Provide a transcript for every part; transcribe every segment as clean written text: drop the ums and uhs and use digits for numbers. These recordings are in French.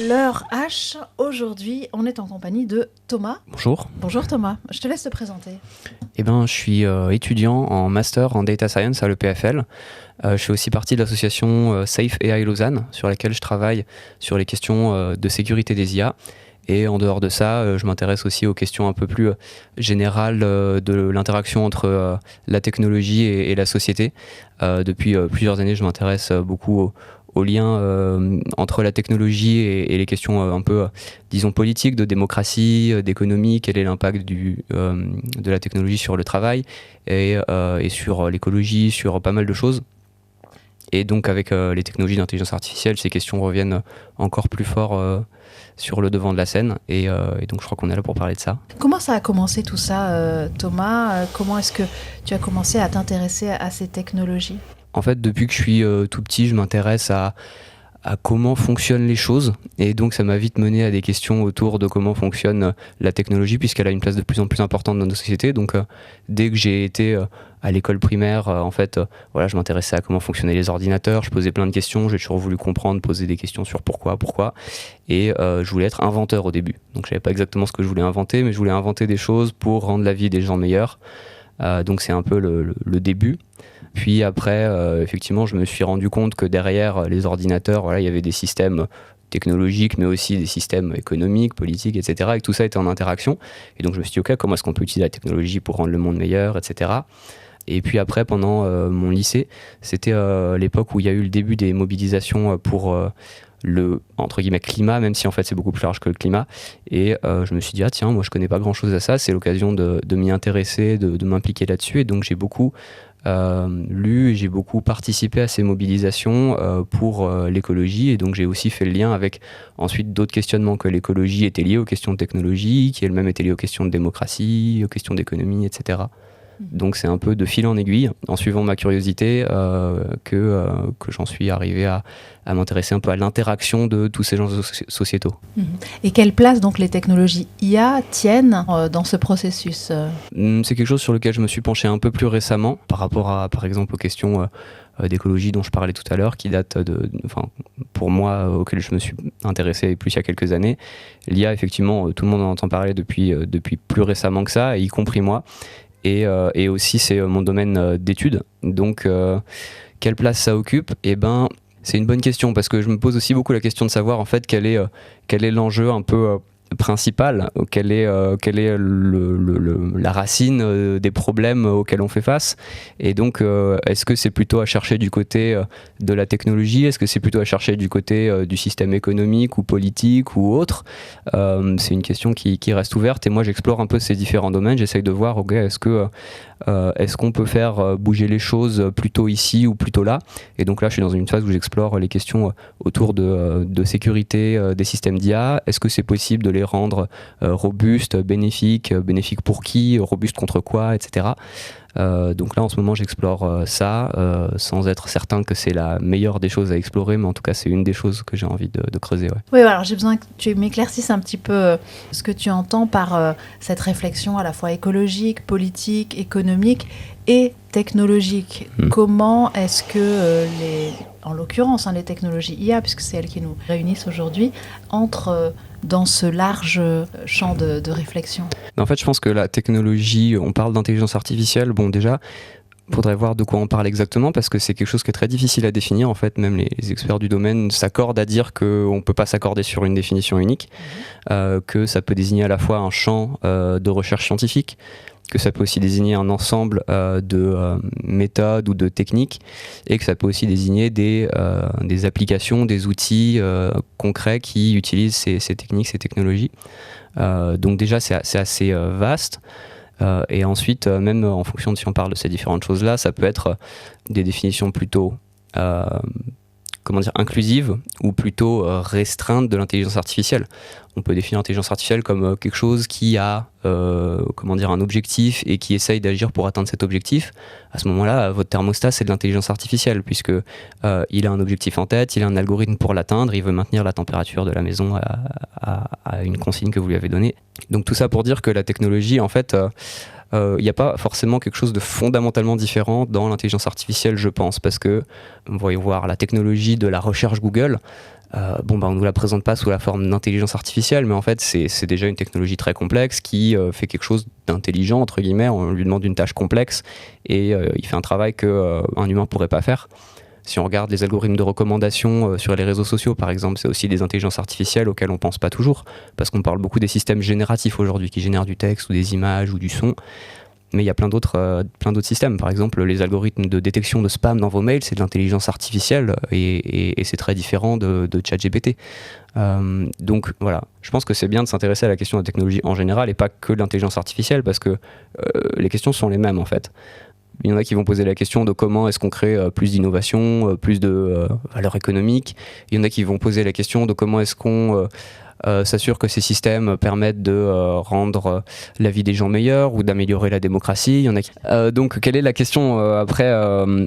L'heure H, aujourd'hui, on est en compagnie de Thomas. Bonjour. Bonjour Thomas, je te laisse te présenter. Je suis étudiant en master en Data Science à l'EPFL. Je fais aussi partie de l'association Safe AI Lausanne, sur laquelle je travaille sur les questions de sécurité des IA. Et en dehors de ça, je m'intéresse aussi aux questions un peu plus générales de l'interaction entre la technologie et la société. Depuis plusieurs années, je m'intéresse beaucoup au lien entre la technologie et les questions un peu, disons, politiques, de démocratie, d'économie, quel est l'impact de la technologie sur le travail et sur l'écologie, sur pas mal de choses. Et donc avec les technologies d'intelligence artificielle, ces questions reviennent encore plus fort sur le devant de la scène. Et donc je crois qu'on est là pour parler de ça. Comment ça a commencé tout ça, Thomas ? Comment est-ce que tu as commencé à t'intéresser à ces technologies ? En fait, depuis que je suis tout petit, je m'intéresse à comment fonctionnent les choses. Et donc ça m'a vite mené à des questions autour de comment fonctionne la technologie, puisqu'elle a une place de plus en plus importante dans nos sociétés. Donc dès que j'ai été à l'école primaire, je m'intéressais à comment fonctionnaient les ordinateurs, je posais plein de questions, j'ai toujours voulu comprendre, poser des questions sur pourquoi. Et je voulais être inventeur au début. Donc je savais pas exactement ce que je voulais inventer, mais je voulais inventer des choses pour rendre la vie des gens meilleure. Donc c'est un peu le début. Puis après, effectivement, je me suis rendu compte que derrière les ordinateurs, il y avait des systèmes technologiques, mais aussi des systèmes économiques, politiques, etc. Et que tout ça était en interaction. Et donc je me suis dit, ok, comment est-ce qu'on peut utiliser la technologie pour rendre le monde meilleur, etc. Et puis après, pendant mon lycée, c'était l'époque où il y a eu le début des mobilisations pour le, entre guillemets, climat, même si en fait c'est beaucoup plus large que le climat. Et je me suis dit, ah tiens, moi je connais pas grand-chose à ça, c'est l'occasion de m'y intéresser, de m'impliquer là-dessus. Et donc j'ai beaucoup lu et j'ai beaucoup participé à ces mobilisations pour l'écologie, et donc j'ai aussi fait le lien avec ensuite d'autres questionnements, que l'écologie était liée aux questions de technologie, qui elle-même était liée aux questions de démocratie, aux questions d'économie, etc. Donc c'est un peu de fil en aiguille, en suivant ma curiosité, que j'en suis arrivé à m'intéresser un peu à l'interaction de tous ces gens sociétaux. Et quelle place donc les technologies IA tiennent dans ce processus ? C'est quelque chose sur lequel je me suis penché un peu plus récemment, par rapport à, par exemple, aux questions d'écologie dont je parlais tout à l'heure, qui datent pour moi, auxquelles je me suis intéressé plus il y a quelques années. L'IA, effectivement, tout le monde en entend parler depuis plus récemment que ça, y compris moi. Et aussi c'est mon domaine d'études. Donc quelle place ça occupe ? C'est une bonne question, parce que je me pose aussi beaucoup la question de savoir en fait quel est l'enjeu un peu principal, quelle est la racine des problèmes auxquels on fait face. Et donc est-ce que c'est plutôt à chercher du côté de la technologie ? Est-ce que c'est plutôt à chercher du côté du système économique ou politique ou autre ? C'est une question qui reste ouverte, et moi j'explore un peu ces différents domaines. J'essaye de voir, ok, est-ce qu'on peut faire bouger les choses plutôt ici ou plutôt là ? Et donc là je suis dans une phase où j'explore les questions autour de sécurité des systèmes d'IA. Est-ce que c'est possible de les rendre robustes, bénéfiques pour qui, robustes contre quoi, etc. Donc là en ce moment j'explore ça, sans être certain que c'est la meilleure des choses à explorer, mais en tout cas c'est une des choses que j'ai envie de creuser. Ouais. Oui, alors j'ai besoin que tu m'éclaircisses un petit peu ce que tu entends par cette réflexion à la fois écologique, politique, économique et technologique. Comment est-ce que en l'occurrence les technologies IA, puisque c'est elles qui nous réunissent aujourd'hui, entrent dans ce large champ de réflexion ? En fait, je pense que la technologie, on parle d'intelligence artificielle, bon déjà, il faudrait voir de quoi on parle exactement, parce que c'est quelque chose qui est très difficile à définir. En fait, même les experts du domaine s'accordent à dire qu'on ne peut pas s'accorder sur une définition unique, que ça peut désigner à la fois un champ de recherche scientifique, que ça peut aussi désigner un ensemble de méthodes ou de techniques, et que ça peut aussi désigner des applications, des outils concrets qui utilisent ces techniques, ces technologies. Donc déjà, c'est assez vaste. Et ensuite, même en fonction de si on parle de ces différentes choses-là, ça peut être des définitions plutôt inclusives ou plutôt restreintes de l'intelligence artificielle. On peut définir l'intelligence artificielle comme quelque chose qui a un objectif et qui essaye d'agir pour atteindre cet objectif. À ce moment-là, votre thermostat, c'est de l'intelligence artificielle, puisque il a un objectif en tête, il a un algorithme pour l'atteindre, il veut maintenir la température de la maison à une consigne que vous lui avez donnée. Donc tout ça pour dire que la technologie, en fait, il n'y a pas forcément quelque chose de fondamentalement différent dans l'intelligence artificielle, je pense, parce que, vous voyez voir, la technologie de la recherche Google, on nous la présente pas sous la forme d'intelligence artificielle, mais en fait c'est déjà une technologie très complexe qui fait quelque chose d'intelligent entre guillemets. On lui demande une tâche complexe et il fait un travail que un humain pourrait pas faire. Si on regarde les algorithmes de recommandation sur les réseaux sociaux, par exemple, c'est aussi des intelligences artificielles auxquelles on pense pas toujours, parce qu'on parle beaucoup des systèmes génératifs aujourd'hui qui génèrent du texte ou des images ou du son. Mais il y a plein d'autres systèmes. Par exemple, les algorithmes de détection de spam dans vos mails, c'est de l'intelligence artificielle et c'est très différent de ChatGPT. Donc voilà, je pense que c'est bien de s'intéresser à la question de la technologie en général et pas que de l'intelligence artificielle, parce que les questions sont les mêmes en fait. Il y en a qui vont poser la question de comment est-ce qu'on crée plus d'innovation, plus de valeur économique. Il y en a qui vont poser la question de comment est-ce qu'on s'assure que ces systèmes permettent de rendre la vie des gens meilleure ou d'améliorer la démocratie. Il y en a qui... donc quelle est la question après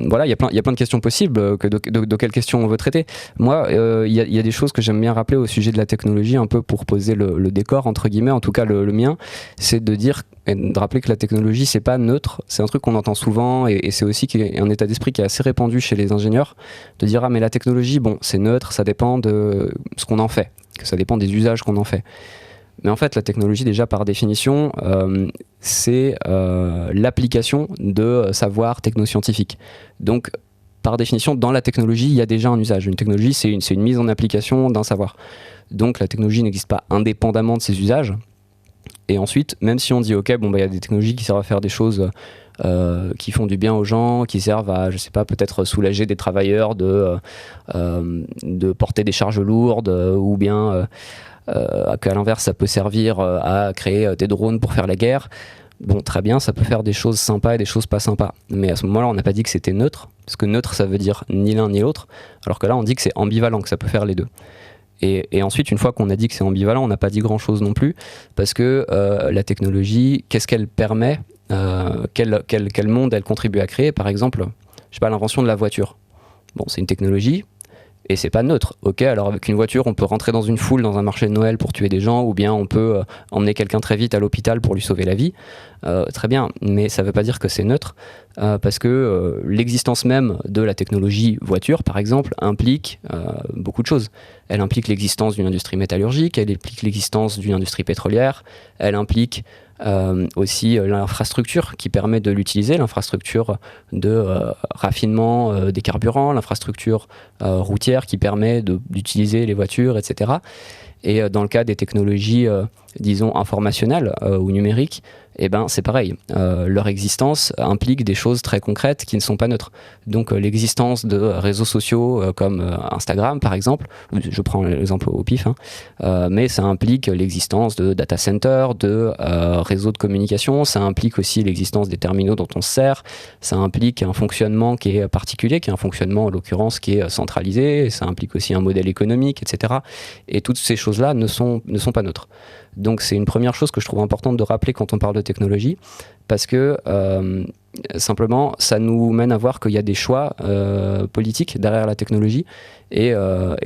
voilà, il y a plein de questions possibles. De quelles questions on veut traiter. Moi, il y a des choses que j'aime bien rappeler au sujet de la technologie, un peu pour poser le décor entre guillemets, en tout cas le mien, c'est de dire et de rappeler que la technologie c'est pas neutre, c'est un truc qu'on entend souvent et c'est aussi un état d'esprit qui est assez répandu chez les ingénieurs, de dire mais la technologie c'est neutre, ça dépend de ce qu'on en fait, que ça dépend des usages qu'on en fait. Mais en fait la technologie déjà par définition c'est l'application de savoir technoscientifique. Donc par définition dans la technologie il y a déjà un usage. Une technologie c'est une mise en application d'un savoir. Donc la technologie n'existe pas indépendamment de ses usages. Et ensuite, même si on dit ok, il y a des technologies qui servent à faire des choses qui font du bien aux gens, qui servent à, je sais pas, peut-être soulager des travailleurs de porter des charges lourdes, ou bien qu'à l'inverse, ça peut servir à créer des drones pour faire la guerre. Très bien, ça peut faire des choses sympas et des choses pas sympas. Mais à ce moment-là, on n'a pas dit que c'était neutre, parce que neutre, ça veut dire ni l'un ni l'autre, alors que là, on dit que c'est ambivalent, que ça peut faire les deux. Et ensuite, une fois qu'on a dit que c'est ambivalent, on n'a pas dit grand-chose non plus, parce que la technologie, qu'est-ce qu'elle permet, quel monde elle contribue à créer. Par exemple, je sais pas, l'invention de la voiture. C'est une technologie, et c'est pas neutre. Ok, alors avec une voiture, on peut rentrer dans une foule dans un marché de Noël pour tuer des gens, ou bien on peut emmener quelqu'un très vite à l'hôpital pour lui sauver la vie. Très bien, mais ça veut pas dire que c'est neutre, parce que l'existence même de la technologie voiture, par exemple, implique beaucoup de choses. Elle implique l'existence d'une industrie métallurgique, elle implique l'existence d'une industrie pétrolière, elle implique aussi l'infrastructure qui permet de l'utiliser, l'infrastructure de raffinement des carburants, l'infrastructure routière qui permet d'utiliser les voitures, etc. Et dans le cas des technologies, disons, informationnelles ou numériques, c'est pareil. Leur existence implique des choses très concrètes qui ne sont pas neutres. Donc l'existence de réseaux sociaux comme Instagram, par exemple, je prends l'exemple au pif, mais ça implique l'existence de data centers, de réseaux de communication, ça implique aussi l'existence des terminaux dont on se sert, ça implique un fonctionnement qui est particulier, qui est un fonctionnement en l'occurrence qui est centralisé, ça implique aussi un modèle économique, etc. Et toutes ces choses-là ne sont pas neutres. Donc c'est une première chose que je trouve importante de rappeler quand on parle de technologie, parce que simplement ça nous mène à voir qu'il y a des choix politiques derrière la technologie, et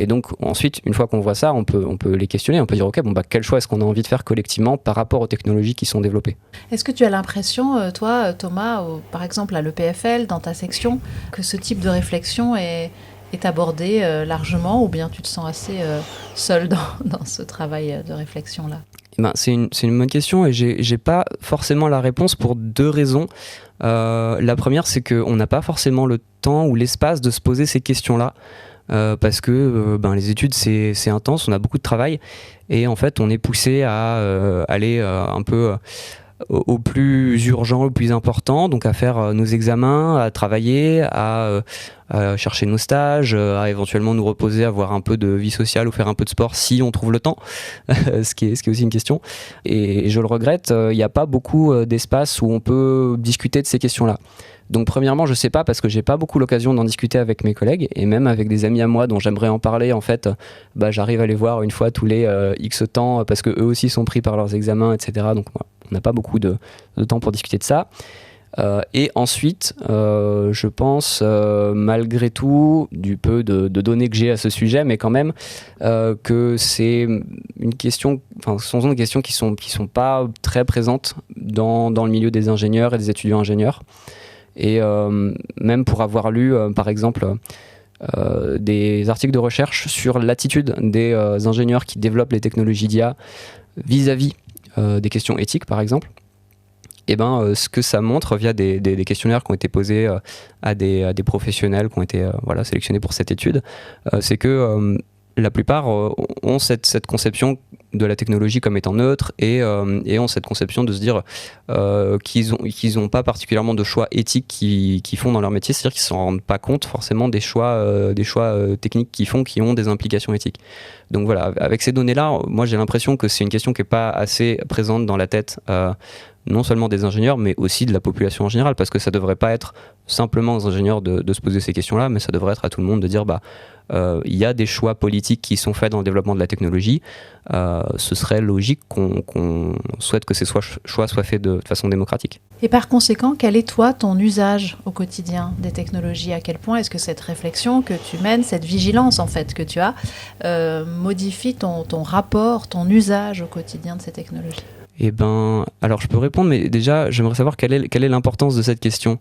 donc ensuite une fois qu'on voit ça, on peut les questionner, on peut dire ok, quel choix est-ce qu'on a envie de faire collectivement par rapport aux technologies qui sont développées. Est-ce que tu as l'impression, toi Thomas, par exemple à l'EPFL, dans ta section, que ce type de réflexion est abordé largement, ou bien tu te sens assez seul dans ce travail de réflexion-là? C'est une bonne question, et j'ai pas forcément la réponse pour deux raisons. La première, c'est qu'on n'a pas forcément le temps ou l'espace de se poser ces questions-là, parce que les études c'est intense, on a beaucoup de travail, et en fait on est poussé à aller un peu au plus urgent, au plus important, donc à faire nos examens, à travailler, à chercher nos stages, à éventuellement nous reposer, avoir un peu de vie sociale ou faire un peu de sport si on trouve le temps, ce qui est aussi une question. Et je le regrette, il n'y a pas beaucoup d'espace où on peut discuter de ces questions-là. Donc premièrement, je sais pas, parce que j'ai pas beaucoup l'occasion d'en discuter avec mes collègues, et même avec des amis à moi dont j'aimerais en parler. En fait, j'arrive à les voir une fois tous les X temps, parce que eux aussi sont pris par leurs examens, etc. Donc on n'a pas beaucoup de temps pour discuter de ça. Et ensuite, je pense, malgré tout, du peu de données que j'ai à ce sujet, mais quand même, que c'est une question, ce sont des questions qui sont pas très présentes dans le milieu des ingénieurs et des étudiants ingénieurs. Et même pour avoir lu, par exemple, des articles de recherche sur l'attitude des ingénieurs qui développent les technologies d'IA vis-à-vis des questions éthiques, par exemple. Et ce que ça montre via des questionnaires qui ont été posés à des professionnels qui ont été sélectionnés pour cette étude, c'est que la plupart ont cette conception de la technologie comme étant neutre et ont cette conception de se dire qu'ils n'ont pas particulièrement de choix éthiques qu'ils font dans leur métier, c'est-à-dire qu'ils ne s'en rendent pas compte forcément des choix techniques qu'ils font qui ont des implications éthiques. Donc voilà, avec ces données-là, moi j'ai l'impression que c'est une question qui n'est pas assez présente dans la tête non seulement des ingénieurs, mais aussi de la population en général, parce que ça ne devrait pas être simplement aux ingénieurs de se poser ces questions-là, mais ça devrait être à tout le monde de dire il y a des choix politiques qui sont faits dans le développement de la technologie. Ce serait logique qu'on souhaite que ces choix soient faits de façon démocratique. Et par conséquent, quel est toi ton usage au quotidien des technologies? À quel point est-ce que cette réflexion que tu mènes, cette vigilance en fait que tu as, modifie ton rapport, ton usage au quotidien de ces technologies? Alors je peux répondre, mais déjà, j'aimerais savoir quelle est l'importance de cette question.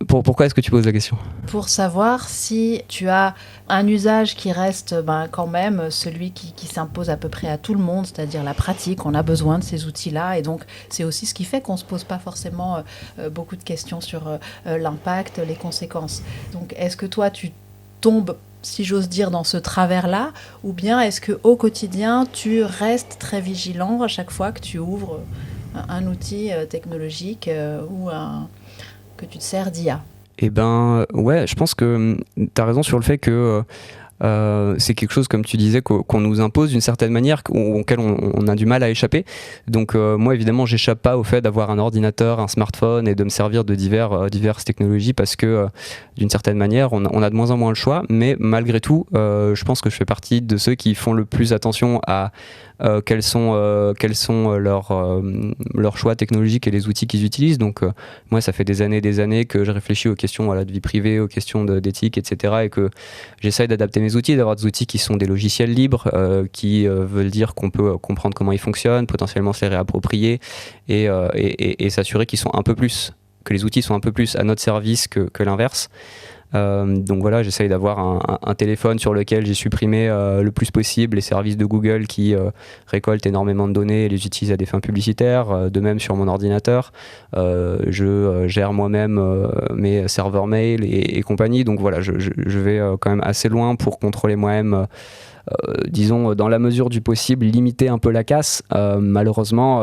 Pourquoi est-ce que tu poses la question? Pour savoir si tu as un usage qui reste quand même celui qui s'impose à peu près à tout le monde, c'est-à-dire la pratique, on a besoin de ces outils-là, et donc c'est aussi ce qui fait qu'on ne se pose pas forcément beaucoup de questions sur l'impact, les conséquences. Donc est-ce que toi tu tombes, si j'ose dire, dans ce travers-là, ou bien est-ce qu'au quotidien, tu restes très vigilant à chaque fois que tu ouvres un outil technologique ou que tu te sers d'IA? Ouais, je pense que tu as raison sur le fait que c'est quelque chose, comme tu disais, qu'on nous impose d'une certaine manière, auquel on a du mal à échapper. Donc moi, évidemment, j'échappe pas au fait d'avoir un ordinateur, un smartphone et de me servir de diverses technologies parce que d'une certaine manière, on a de moins en moins le choix. Mais malgré tout, je pense que je fais partie de ceux qui font le plus attention à quels sont leurs choix technologiques et les outils qu'ils utilisent. Donc moi, ça fait des années que je réfléchis aux questions de vie privée, aux questions d'éthique, etc. et que j'essaye d'adapter mes outils, d'avoir des outils qui sont des logiciels libres, qui veulent dire qu'on peut comprendre comment ils fonctionnent, potentiellement se les réapproprier et s'assurer qu'ils sont que les outils sont un peu plus à notre service que l'inverse. Donc voilà, j'essaye d'avoir un téléphone sur lequel j'ai supprimé le plus possible les services de Google qui récoltent énormément de données et les utilisent à des fins publicitaires. De même sur mon ordinateur, je gère moi-même mes serveurs mail et compagnie. Donc voilà, je vais quand même assez loin pour contrôler moi-même, disons, dans la mesure du possible, limiter un peu la casse. Malheureusement,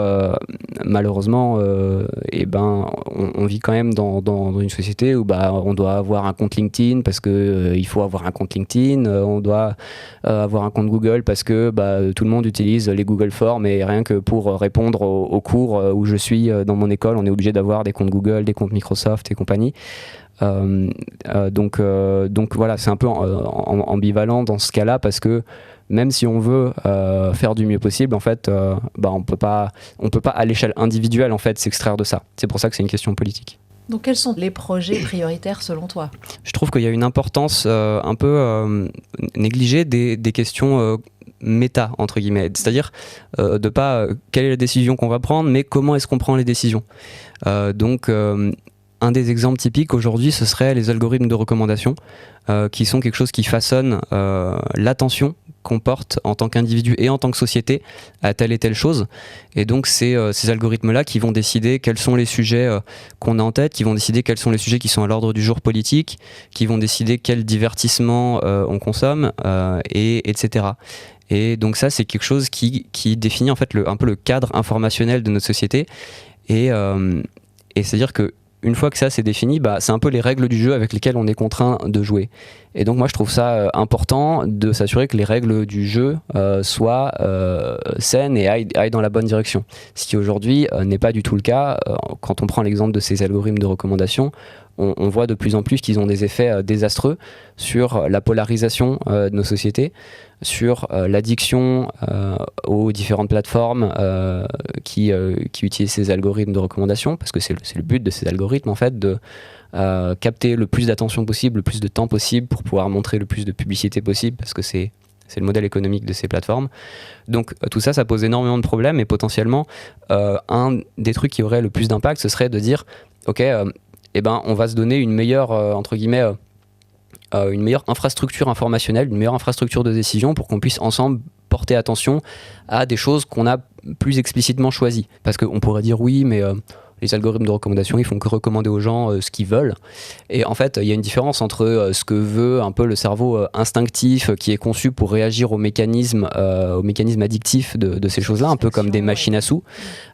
on vit quand même dans une société où on doit avoir un compte LinkedIn parce que il faut avoir un compte LinkedIn, on doit avoir un compte Google parce que tout le monde utilise les Google Forms, et rien que pour répondre aux cours où je suis dans mon école, on est obligé d'avoir des comptes Google, des comptes Microsoft et compagnie. Donc voilà, c'est un peu ambivalent dans ce cas-là, parce que même si on veut faire du mieux possible, en fait, on peut pas à l'échelle individuelle en fait s'extraire de ça. C'est pour ça que c'est une question politique. Donc quels sont les projets prioritaires selon toi? Je trouve qu'il y a une importance un peu négligée des questions méta, entre guillemets, c'est-à-dire de pas quelle est la décision qu'on va prendre, mais comment est-ce qu'on prend les décisions. Un des exemples typiques aujourd'hui, ce serait les algorithmes de recommandation, qui sont quelque chose qui façonne l'attention qu'on porte en tant qu'individu et en tant que société à telle et telle chose. Et donc ces algorithmes-là qui vont décider quels sont les sujets qu'on a en tête, qui vont décider quels sont les sujets qui sont à l'ordre du jour politique, qui vont décider quel divertissement on consomme, etc. Et donc ça, c'est quelque chose qui définit en fait un peu le cadre informationnel de notre société. Et c'est-à-dire que une fois que ça c'est défini, c'est un peu les règles du jeu avec lesquelles on est contraint de jouer. Et donc moi je trouve ça important de s'assurer que les règles du jeu soient saines et aillent dans la bonne direction. Ce qui aujourd'hui n'est pas du tout le cas. Quand on prend l'exemple de ces algorithmes de recommandation, on voit de plus en plus qu'ils ont des effets désastreux sur la polarisation de nos sociétés, sur l'addiction aux différentes plateformes qui utilisent ces algorithmes de recommandation, parce que c'est le but de ces algorithmes en fait, de capter le plus d'attention possible, le plus de temps possible pour pouvoir montrer le plus de publicité possible, parce que c'est le modèle économique de ces plateformes. Donc tout ça, ça pose énormément de problèmes, et potentiellement un des trucs qui aurait le plus d'impact, ce serait de dire ok, on va se donner une meilleure entre guillemets une meilleure infrastructure informationnelle, une meilleure infrastructure de décision pour qu'on puisse ensemble porter attention à des choses qu'on a plus explicitement choisies. Parce qu'on pourrait dire oui, mais les algorithmes de recommandation, ils font que recommander aux gens ce qu'ils veulent. Et en fait, il y a une différence entre ce que veut un peu le cerveau instinctif qui est conçu pour réagir aux mécanismes addictifs de ces choses-là, un peu comme des machines à sous.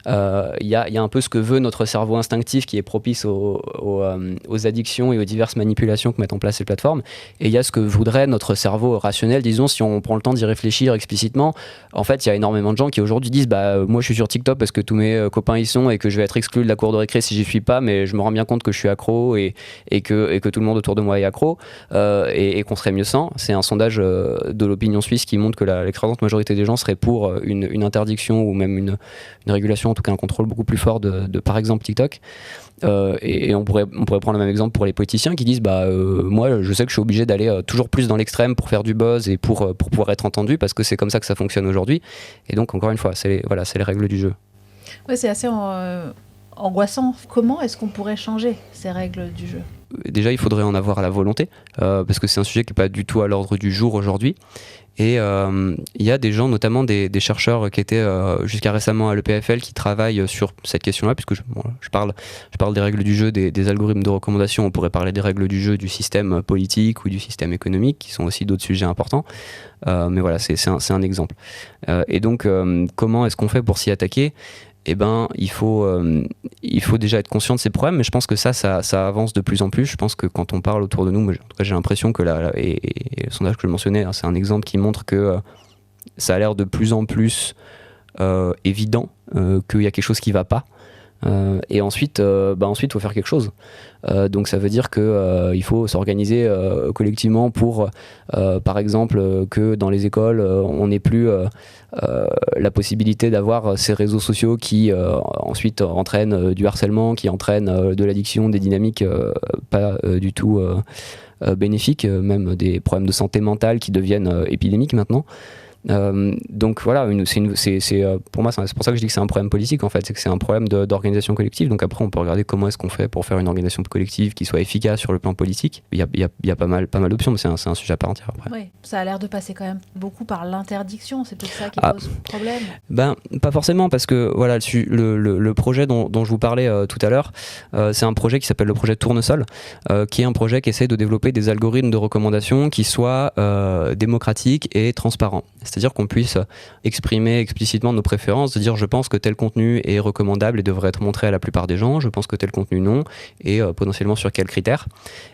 Il y a un peu ce que veut notre cerveau instinctif qui est propice aux addictions et aux diverses manipulations que mettent en place ces plateformes. Et il y a ce que voudrait notre cerveau rationnel, disons, si on prend le temps d'y réfléchir explicitement. En fait, il y a énormément de gens qui aujourd'hui disent moi je suis sur TikTok parce que tous mes copains y sont et que je vais être exclu de la cour de récré si j'y suis pas, mais je me rends bien compte que je suis accro et que tout le monde autour de moi est accro et qu'on serait mieux sans. C'est un sondage de l'opinion suisse qui montre que l'écrasante majorité des gens serait pour une interdiction ou même une régulation, en tout cas un contrôle beaucoup plus fort de par exemple TikTok. Et on pourrait prendre le même exemple pour les politiciens qui disent moi je sais que je suis obligé d'aller toujours plus dans l'extrême pour faire du buzz et pour pouvoir être entendu parce que c'est comme ça que ça fonctionne aujourd'hui. Et donc encore une fois, c'est les règles du jeu. Ouais, c'est assez angoissant. Comment est-ce qu'on pourrait changer ces règles du jeu ? Déjà, il faudrait en avoir la volonté, parce que c'est un sujet qui n'est pas du tout à l'ordre du jour aujourd'hui. Et il y a des gens, notamment des chercheurs qui étaient jusqu'à récemment à l'EPFL, qui travaillent sur cette question-là, puisque je parle des règles du jeu, des algorithmes de recommandation. On pourrait parler des règles du jeu du système politique ou du système économique, qui sont aussi d'autres sujets importants. Mais voilà, c'est un exemple. Et donc, comment est-ce qu'on fait pour s'y attaquer ? Eh ben, il faut déjà être conscient de ces problèmes, mais je pense que ça avance de plus en plus. Je pense que quand on parle autour de nous, en tout cas, j'ai l'impression que et le sondage que je mentionnais, c'est un exemple qui montre que ça a l'air de plus en plus évident qu'il y a quelque chose qui ne va pas. Et ensuite, faut faire quelque chose. Donc ça veut dire qu'il faut s'organiser collectivement pour, par exemple, que dans les écoles, on n'ait plus la possibilité d'avoir ces réseaux sociaux qui ensuite entraînent du harcèlement, qui entraînent de l'addiction, des dynamiques pas du tout bénéfiques, même des problèmes de santé mentale qui deviennent épidémiques maintenant. Donc voilà, pour moi c'est pour ça que je dis que c'est un problème politique en fait, c'est que c'est un problème d'organisation collective. Donc après on peut regarder comment est-ce qu'on fait pour faire une organisation collective qui soit efficace sur le plan politique. Il y a pas mal d'options, mais c'est un sujet à part entière après. Oui, ça a l'air de passer quand même beaucoup par l'interdiction, c'est peut-être ça qui pose problème. Pas forcément, parce que voilà, le projet dont je vous parlais tout à l'heure, c'est un projet qui s'appelle le projet Tournesol, qui est un projet qui essaie de développer des algorithmes de recommandation qui soient démocratiques et transparents. C'est-à-dire qu'on puisse exprimer explicitement nos préférences, de dire je pense que tel contenu est recommandable et devrait être montré à la plupart des gens, je pense que tel contenu non, et potentiellement sur quels critères.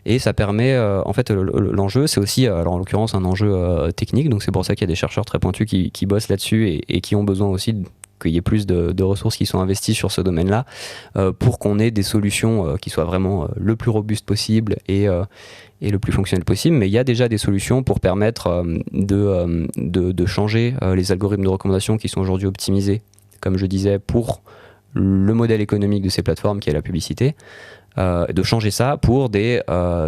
Et ça permet, en fait, l'enjeu, c'est aussi, alors en l'occurrence, un enjeu technique, donc c'est pour ça qu'il y a des chercheurs très pointus qui bossent là-dessus et qui ont besoin aussi qu'il y ait plus de ressources qui sont investies sur ce domaine-là pour qu'on ait des solutions qui soient vraiment le plus robustes possible et le plus fonctionnel possible. Mais il y a déjà des solutions pour permettre de changer les algorithmes de recommandation qui sont aujourd'hui optimisés, comme je disais, pour le modèle économique de ces plateformes qui est la publicité, de changer ça pour des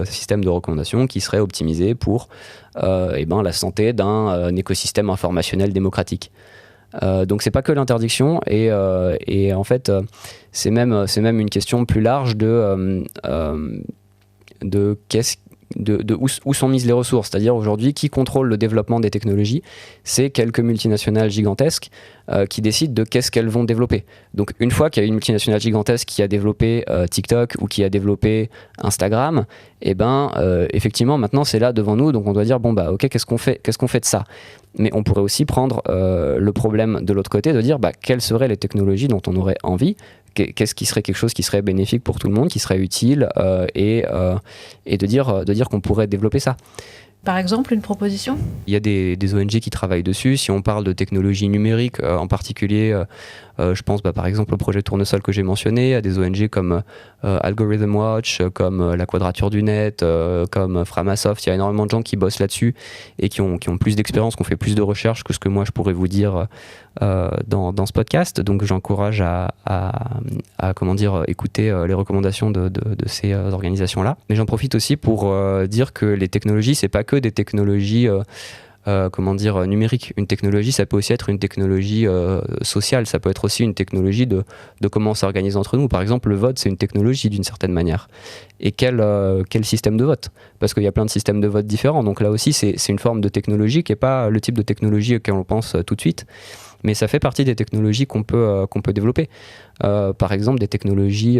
systèmes de recommandation qui seraient optimisés pour la santé d'un écosystème informationnel démocratique. Donc c'est pas que l'interdiction et en fait c'est même une question plus large de où sont mises les ressources, c'est-à-dire aujourd'hui qui contrôle le développement des technologies, c'est quelques multinationales gigantesques qui décident de qu'est-ce qu'elles vont développer. Donc une fois qu'il y a une multinationale gigantesque qui a développé TikTok ou qui a développé Instagram, effectivement maintenant c'est là devant nous, donc on doit dire ok, qu'est-ce qu'on fait de ça. Mais on pourrait aussi prendre le problème de l'autre côté, de dire quelles seraient les technologies dont on aurait envie, qu'est-ce qui serait quelque chose qui serait bénéfique pour tout le monde, qui serait utile, et de dire qu'on pourrait développer ça. Par exemple, une proposition ? Il y a des ONG qui travaillent dessus. Si on parle de technologie numérique, en particulier, je pense par exemple au projet Tournesol que j'ai mentionné, à des ONG comme Algorithm Watch, comme la Quadrature du Net, comme Framasoft. Il y a énormément de gens qui bossent là-dessus et qui ont plus d'expérience, qui ont fait plus de recherches que ce que moi je pourrais vous dire dans ce podcast. Donc j'encourage à écouter les recommandations de ces organisations-là. Mais j'en profite aussi pour dire que les technologies, c'est pas que des technologies numérique. Une technologie, ça peut aussi être une technologie sociale, ça peut être aussi une technologie de comment on s'organise entre nous. Par exemple, le vote, c'est une technologie d'une certaine manière. Et quel système de vote? Parce qu'il y a plein de systèmes de vote différents. Donc là aussi, c'est une forme de technologie qui n'est pas le type de technologie auquel on pense tout de suite. Mais ça fait partie des technologies qu'on peut développer. Par exemple, des technologies,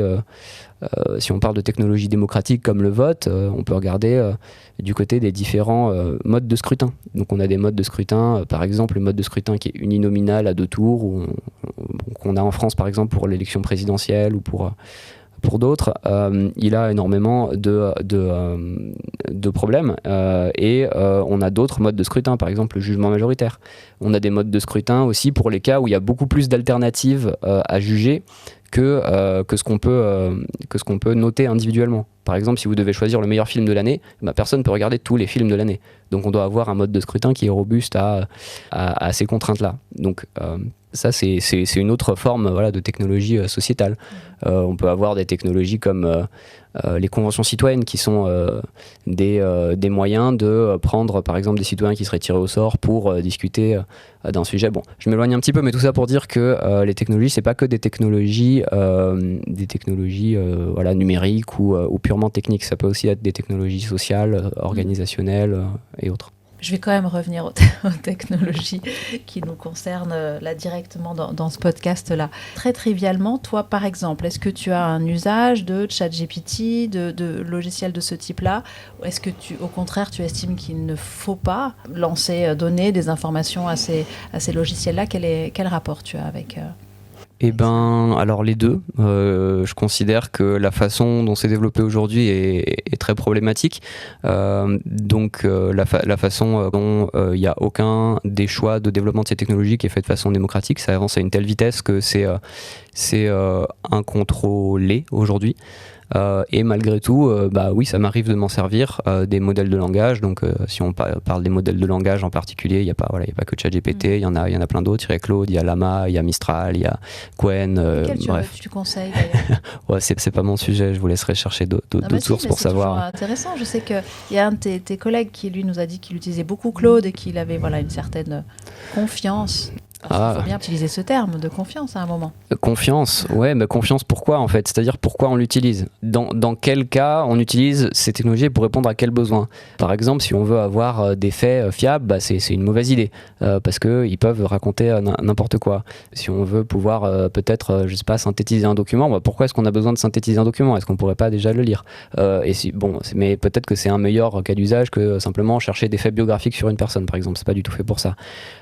si on parle de technologies démocratiques comme le vote, on peut regarder du côté des différents modes de scrutin. Donc on a des modes de scrutin, par exemple le mode de scrutin qui est uninominal à 2 tours, qu'on a en France par exemple pour l'élection présidentielle ou pour d'autres, il a énormément de problèmes et on a d'autres modes de scrutin, par exemple le jugement majoritaire. On a des modes de scrutin aussi pour les cas où il y a beaucoup plus d'alternatives à juger que ce qu'on peut noter individuellement. Par exemple, si vous devez choisir le meilleur film de l'année, personne ne peut regarder tous les films de l'année. Donc on doit avoir un mode de scrutin qui est robuste à ces contraintes-là. Donc ça, c'est une autre forme de technologie sociétale. On peut avoir des technologies comme les conventions citoyennes qui sont des moyens de prendre par exemple des citoyens qui seraient tirés au sort pour discuter d'un sujet. Bon, je m'éloigne un petit peu, mais tout ça pour dire que les technologies, c'est pas que des technologies numériques ou purement techniques. Ça peut aussi être des technologies sociales, organisationnelles et autres. Je vais quand même revenir aux technologies qui nous concernent là directement dans ce podcast-là. Très trivialement, toi par exemple, est-ce que tu as un usage de ChatGPT, de logiciels de ce type-là, ou est-ce que au contraire tu estimes qu'il ne faut pas donner des informations à ces logiciels-là? Quel rapport tu as avec alors les deux. Je considère que la façon dont c'est développé aujourd'hui est très problématique. La façon dont il n'y a aucun des choix de développement de ces technologies qui est fait de façon démocratique, ça avance à une telle vitesse que c'est incontrôlé aujourd'hui. Et malgré tout, oui, ça m'arrive de m'en servir des modèles de langage. Donc, si on parle des modèles de langage en particulier, il n'y a pas que ChatGPT, il y en a plein d'autres. Il y a Claude, il y a Llama, il y a Mistral, il y a Qwen. Quel tu conseilles d'ailleurs? Ouais, c'est pas mon sujet. Je vous laisserai chercher d'autres sources pour savoir. C'est intéressant. Je sais qu'il y a un de tes collègues qui lui nous a dit qu'il utilisait beaucoup Claude et qu'il avait une certaine confiance. Il faut bien utiliser ce terme de confiance à un moment. Confiance, ouais, mais confiance pourquoi en fait? C'est-à-dire pourquoi on l'utilise? Dans quel cas on utilise ces technologies pour répondre à quel besoin? Par exemple, si on veut avoir des faits fiables, c'est une mauvaise idée parce qu'ils peuvent raconter n'importe quoi. Si on veut pouvoir peut-être, synthétiser un document, pourquoi est-ce qu'on a besoin de synthétiser un document? Est-ce qu'on pourrait pas déjà le lire? Mais peut-être que c'est un meilleur cas d'usage que simplement chercher des faits biographiques sur une personne, par exemple. C'est pas du tout fait pour ça.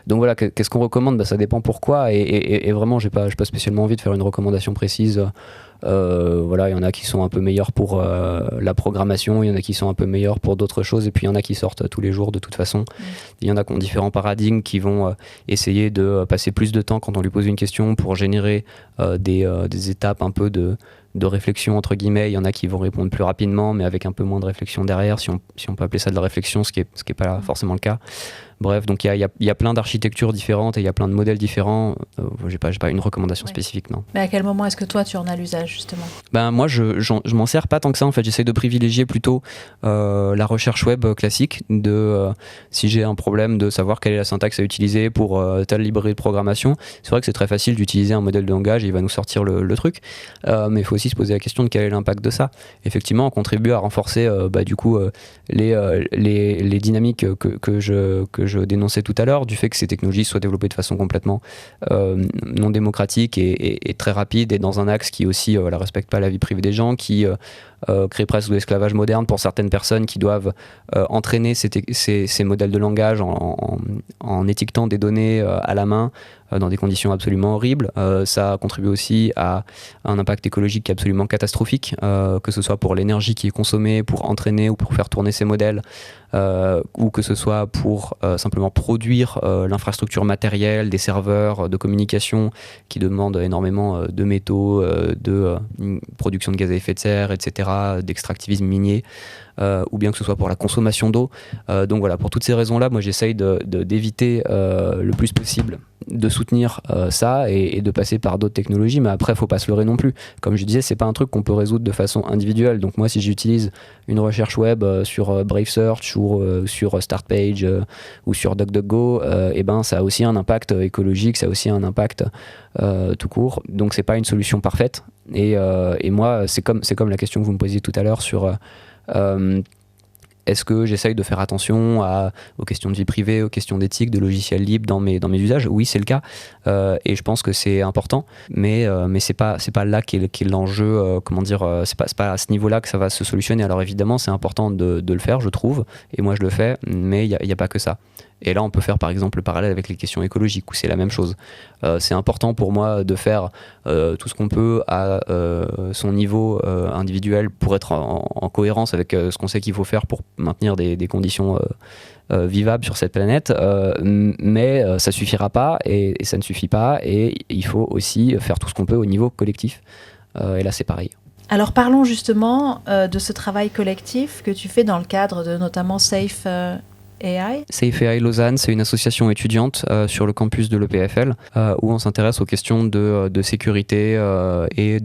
Donc voilà, qu'est-ce qu'on recommande? Ça dépend pourquoi et vraiment j'ai pas spécialement envie de faire une recommandation précise. Il y en a qui sont un peu meilleurs pour la programmation, il y en a qui sont un peu meilleurs pour d'autres choses et puis il y en a qui sortent tous les jours de toute façon. Il y en a qui ont différents paradigmes qui vont essayer de passer plus de temps quand on lui pose une question pour générer des étapes un peu de réflexion entre guillemets. Il y en a qui vont répondre plus rapidement mais avec un peu moins de réflexion derrière, si on peut appeler ça de la réflexion, ce qui est pas forcément le cas. Bref, donc il y a plein d'architectures différentes et il y a plein de modèles différents. J'ai pas une recommandation spécifique, non. Mais à quel moment est-ce que toi tu en as l'usage justement? Moi je m'en sers pas tant que ça en fait. J'essaie de privilégier plutôt la recherche web classique si j'ai un problème de savoir quelle est la syntaxe à utiliser pour telle librairie de programmation. C'est vrai que c'est très facile d'utiliser un modèle de langage et il va nous sortir le truc. Mais il faut aussi se poser la question de quel est l'impact de ça. Effectivement, on contribue à renforcer les dynamiques que je dénonçais tout à l'heure, du fait que ces technologies soient développées de façon complètement non démocratique et très rapide et dans un axe qui aussi respecte pas la vie privée des gens, qui crée presque de l'esclavage moderne pour certaines personnes qui doivent entraîner ces modèles de langage en étiquetant des données à la main dans des conditions absolument horribles. Ça contribue aussi à un impact écologique qui est absolument catastrophique, que ce soit pour l'énergie qui est consommée pour entraîner ou pour faire tourner ces modèles, ou que ce soit pour simplement produire l'infrastructure matérielle, des serveurs de communication qui demandent énormément de métaux, de production de gaz à effet de serre, etc., d'extractivisme minier, ou bien que ce soit pour la consommation d'eau. Donc voilà, pour toutes ces raisons-là, moi j'essaye d'éviter le plus possible de soutenir ça et de passer par d'autres technologies, mais après, il ne faut pas se leurrer non plus. Comme je disais, c'est pas un truc qu'on peut résoudre de façon individuelle. Donc moi, si j'utilise une recherche web sur Brave Search ou sur Startpage ou sur DuckDuckGo, et ben, ça a aussi un impact écologique, ça a aussi un impact tout court. Donc c'est pas une solution parfaite. Et moi, c'est comme la question que vous me posiez tout à l'heure sur est-ce que j'essaye de faire attention aux questions de vie privée, aux questions d'éthique, de logiciels libres dans mes usages? Oui, c'est le cas. Et je pense que c'est important, mais c'est pas là qu'est l'enjeu. C'est pas à ce niveau-là que ça va se solutionner. Alors évidemment, c'est important de le faire, je trouve, et moi je le fais, mais il y a pas que ça. Et là, on peut faire par exemple le parallèle avec les questions écologiques où c'est la même chose. C'est important pour moi de faire tout ce qu'on peut à son niveau individuel pour être en cohérence avec ce qu'on sait qu'il faut faire pour maintenir des conditions vivables sur cette planète. Mais ça suffira pas et ça ne suffit pas. Et il faut aussi faire tout ce qu'on peut au niveau collectif. Et là, c'est pareil. Alors parlons justement de ce travail collectif que tu fais dans le cadre de notamment Safe AI. Safe AI Lausanne, c'est une association étudiante sur le campus de l'EPFL où on s'intéresse aux questions de sécurité et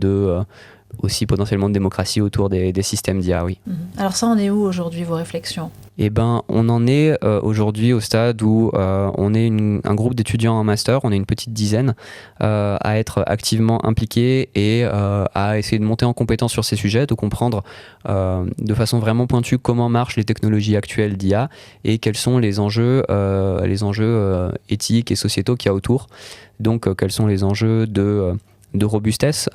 aussi potentiellement de démocratie autour des systèmes d'IA, oui. Alors ça, on est où aujourd'hui, vos réflexions ? Eh ben, on en est aujourd'hui au stade où on est un groupe d'étudiants en master, on est une petite dizaine à être activement impliqués et à essayer de monter en compétence sur ces sujets, de comprendre de façon vraiment pointue comment marchent les technologies actuelles d'IA et quels sont les enjeux éthiques et sociétaux qu'il y a autour. Donc, quels sont les enjeux de robustesse,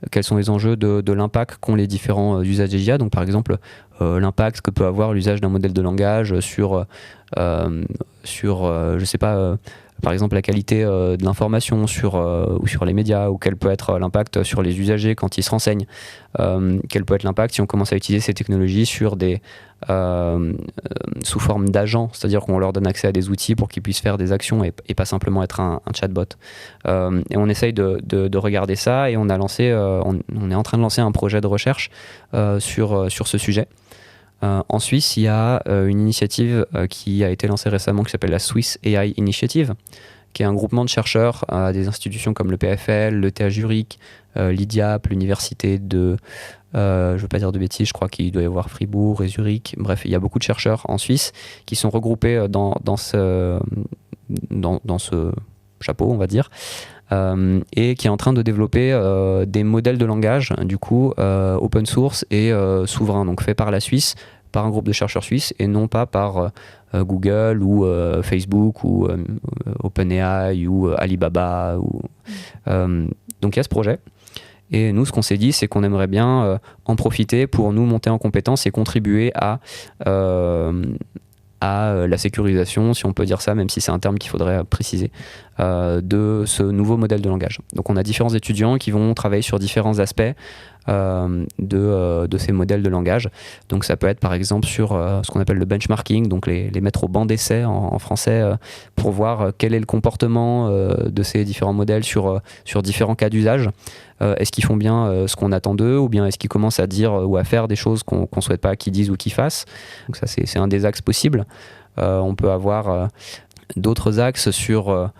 quels sont les enjeux de l'impact qu'ont les différents usages des IA. Donc par exemple, l'impact que peut avoir l'usage d'un modèle de langage sur je sais pas, par exemple la qualité de l'information ou sur les médias, ou quel peut être l'impact sur les usagers quand ils se renseignent, quel peut être l'impact si on commence à utiliser ces technologies sur sous forme d'agents, c'est-à-dire qu'on leur donne accès à des outils pour qu'ils puissent faire des actions et pas simplement être un chatbot. Et on essaye de regarder ça et on est en train de lancer un projet de recherche sur ce sujet. En Suisse, il y a une initiative qui a été lancée récemment qui s'appelle la Swiss AI Initiative, qui est un groupement de chercheurs à des institutions comme le PFL, l'ETH Zurich, l'IDIAP, l'université de... je ne veux pas dire de bêtises, je crois qu'il doit y avoir Fribourg et Zurich. Bref, il y a beaucoup de chercheurs en Suisse qui sont regroupés dans ce chapeau, on va dire, et qui est en train de développer des modèles de langage, du coup, open source et souverains, donc fait par la Suisse, par un groupe de chercheurs suisses, et non pas par Google ou Facebook ou OpenAI ou Alibaba. Donc il y a ce projet. Et nous, ce qu'on s'est dit, c'est qu'on aimerait bien en profiter pour nous monter en compétences et contribuer à la sécurisation, si on peut dire ça, même si c'est un terme qu'il faudrait préciser, de ce nouveau modèle de langage. Donc on a différents étudiants qui vont travailler sur différents aspects de ces modèles de langage. Donc ça peut être par exemple sur ce qu'on appelle le benchmarking, donc les mettre au banc d'essai en français, pour voir quel est le comportement de ces différents modèles sur différents cas d'usage. Est-ce qu'ils font bien ce qu'on attend d'eux, ou bien est-ce qu'ils commencent à dire ou à faire des choses qu'on ne souhaite pas qu'ils disent ou qu'ils fassent. Donc ça c'est un des axes possibles. On peut avoir d'autres axes sur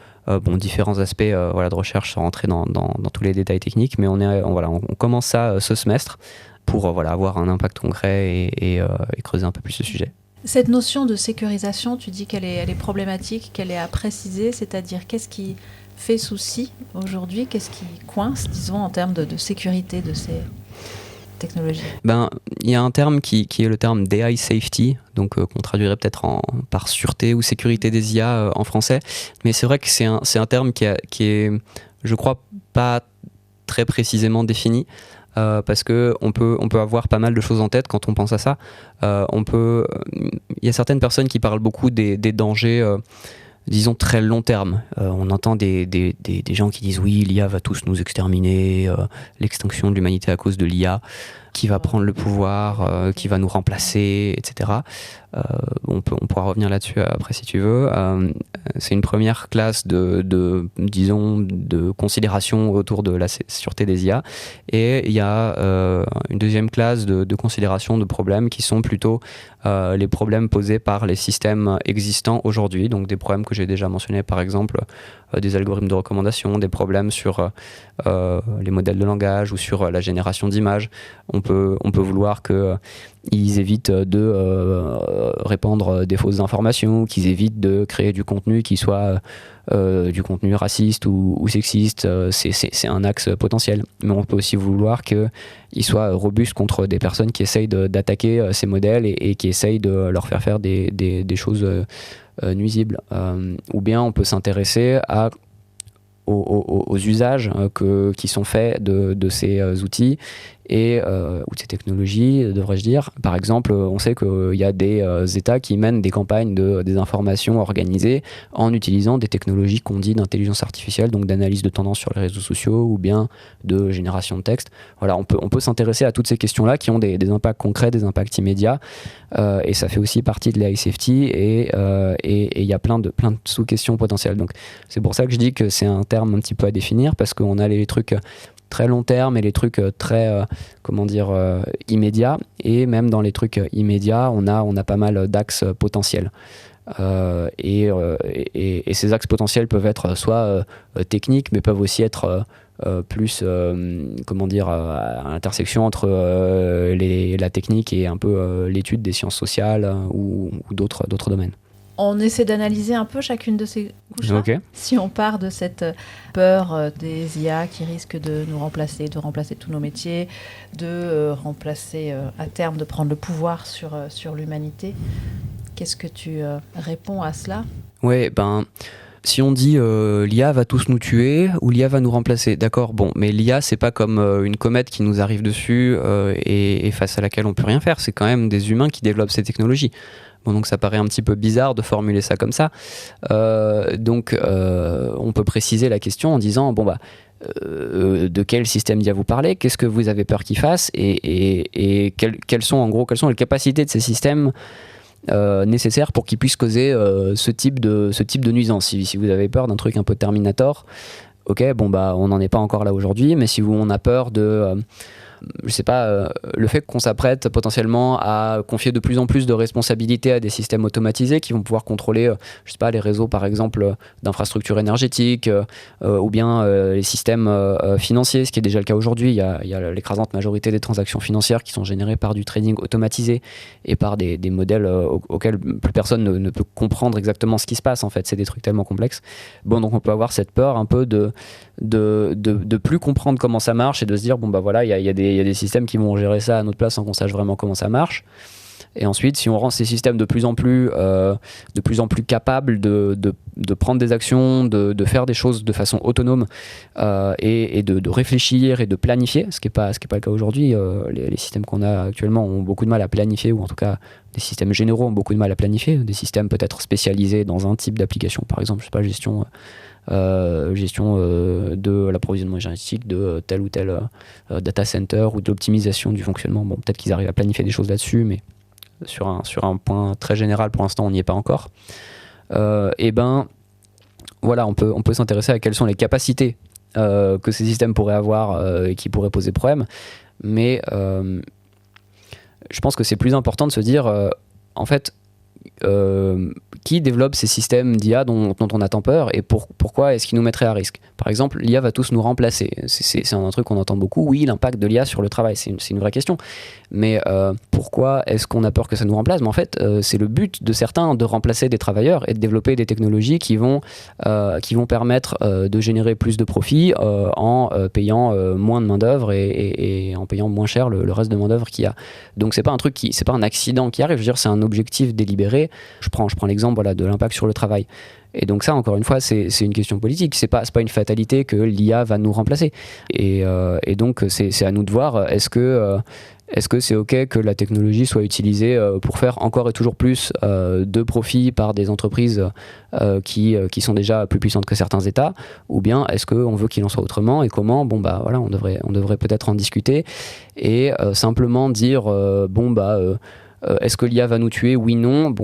différents aspects de recherche, sans rentrer dans tous les détails techniques, mais on commence ça ce semestre pour avoir un impact concret et creuser un peu plus ce sujet. Cette notion de sécurisation, tu dis qu'elle est problématique, qu'elle est à préciser, c'est-à-dire qu'est-ce qui fait souci aujourd'hui, qu'est-ce qui coince, disons, en termes de sécurité de ces technologies? Il y a un terme qui est le terme d'AI safety, donc qu'on traduirait peut-être par sûreté ou sécurité des IA en français, mais c'est vrai que c'est un terme qui est, je crois, pas très précisément défini. Parce que on peut avoir pas mal de choses en tête quand on pense à ça. Il y a certaines personnes qui parlent beaucoup des dangers, disons très long terme. On entend des gens qui disent oui, l'IA va tous nous exterminer, l'extinction de l'humanité à cause de l'IA, qui va prendre le pouvoir, qui va nous remplacer, etc. On pourra revenir là-dessus après si tu veux. C'est une première classe de considération autour de la sûreté des IA. Et il y a une deuxième classe de considération de problèmes qui sont plutôt les problèmes posés par les systèmes existants aujourd'hui. Donc des problèmes que j'ai déjà mentionnés, par exemple des algorithmes de recommandation, des problèmes sur les modèles de langage ou sur la génération d'images. On peut vouloir qu'ils évitent de répandre des fausses informations, qu'ils évitent de créer du contenu qui soit du contenu raciste ou sexiste. C'est un axe potentiel. Mais on peut aussi vouloir qu'ils soient robustes contre des personnes qui essayent d'attaquer ces modèles et qui essayent de leur faire des choses nuisibles. Ou bien on peut s'intéresser aux usages qui sont faits de ces outils ou de ces technologies, devrais-je dire. Par exemple, on sait qu'il y a des États qui mènent des campagnes de désinformation organisées en utilisant des technologies qu'on dit d'intelligence artificielle, donc d'analyse de tendance sur les réseaux sociaux ou bien de génération de texte. Voilà, on peut s'intéresser à toutes ces questions-là qui ont des impacts concrets, des impacts immédiats, et ça fait aussi partie de l'AI Safety, et il y a plein de sous-questions potentielles. Donc c'est pour ça que je dis que c'est un terme un petit peu à définir, parce qu'on a les trucs très long terme et les trucs très immédiats, et même dans les trucs immédiats on a pas mal d'axes potentiels, et ces axes potentiels peuvent être soit techniques, mais peuvent aussi être plus à l'intersection entre la technique et un peu l'étude des sciences sociales ou d'autres domaines. On essaie d'analyser un peu chacune de ces couches-là. Okay. Si on part de cette peur des IA qui risquent de nous remplacer, de remplacer tous nos métiers, de remplacer à terme, de prendre le pouvoir sur l'humanité, qu'est-ce que tu réponds à cela ? Ouais, si on dit l'IA va tous nous tuer ou l'IA va nous remplacer, d'accord, bon, mais l'IA c'est pas comme une comète qui nous arrive dessus et face à laquelle on peut rien faire, c'est quand même des humains qui développent ces technologies. Bon, donc ça paraît un petit peu bizarre de formuler ça comme ça. Donc on peut préciser la question en disant de quel système d'IA vous parlez, qu'est-ce que vous avez peur qu'il fasse, et quelles sont les capacités de ces systèmes nécessaires pour qu'ils puissent causer ce type de nuisance. Si vous avez peur d'un truc un peu Terminator, ok, on n'en est pas encore là aujourd'hui, mais si on a peur de je sais pas, le fait qu'on s'apprête potentiellement à confier de plus en plus de responsabilités à des systèmes automatisés qui vont pouvoir contrôler, je sais pas, les réseaux par exemple d'infrastructures énergétiques, ou bien les systèmes financiers, ce qui est déjà le cas aujourd'hui. Il y a l'écrasante majorité des transactions financières qui sont générées par du trading automatisé et par des modèles auxquels plus personne ne peut comprendre exactement ce qui se passe en fait. C'est des trucs tellement complexes. Bon, donc on peut avoir cette peur un peu de plus comprendre comment ça marche et de se dire il y a des systèmes qui vont gérer ça à notre place sans qu'on sache vraiment comment ça marche. Et ensuite, si on rend ces systèmes de plus en plus capables de prendre des actions, de faire des choses de façon autonome, et de réfléchir et de planifier, ce qui est pas le cas aujourd'hui. Les systèmes qu'on a actuellement ont beaucoup de mal à planifier, ou en tout cas les systèmes généraux ont beaucoup de mal à planifier. Des systèmes peut-être spécialisés dans un type d'application, par exemple, je sais pas, gestion de l'approvisionnement énergétique de tel ou tel data center, ou de l'optimisation du fonctionnement. Bon, peut-être qu'ils arrivent à planifier des choses là-dessus, mais sur un point très général, pour l'instant, on n'y est pas encore. On peut s'intéresser à quelles sont les capacités que ces systèmes pourraient avoir et qui pourraient poser problème. Mais je pense que c'est plus important de se dire, en fait, qui développe ces systèmes d'IA dont on a tant peur, et pourquoi est-ce qu'ils nous mettraient à risque. Par exemple, l'IA va tous nous remplacer. C'est un truc qu'on entend beaucoup. Oui, l'impact de l'IA sur le travail, c'est une vraie question. Mais pourquoi est-ce qu'on a peur que ça nous remplace ? Mais en fait, c'est le but de certains de remplacer des travailleurs et de développer des technologies qui vont permettre de générer plus de profits en payant moins de main-d'œuvre et en payant moins cher le reste de main-d'œuvre qu'il y a. Donc c'est pas un accident qui arrive, je veux dire, c'est un objectif délibéré. Je prends l'exemple de l'impact sur le travail. Et donc ça, encore une fois, c'est une question politique. C'est pas une fatalité que l'IA va nous remplacer. Et donc c'est à nous de voir, est-ce que c'est OK que la technologie soit utilisée pour faire encore et toujours plus de profit par des entreprises qui sont déjà plus puissantes que certains États, ou bien est-ce qu'on veut qu'il en soit autrement, et comment ? On devrait peut-être en discuter et simplement dire est-ce que l'IA va nous tuer ? Oui, non.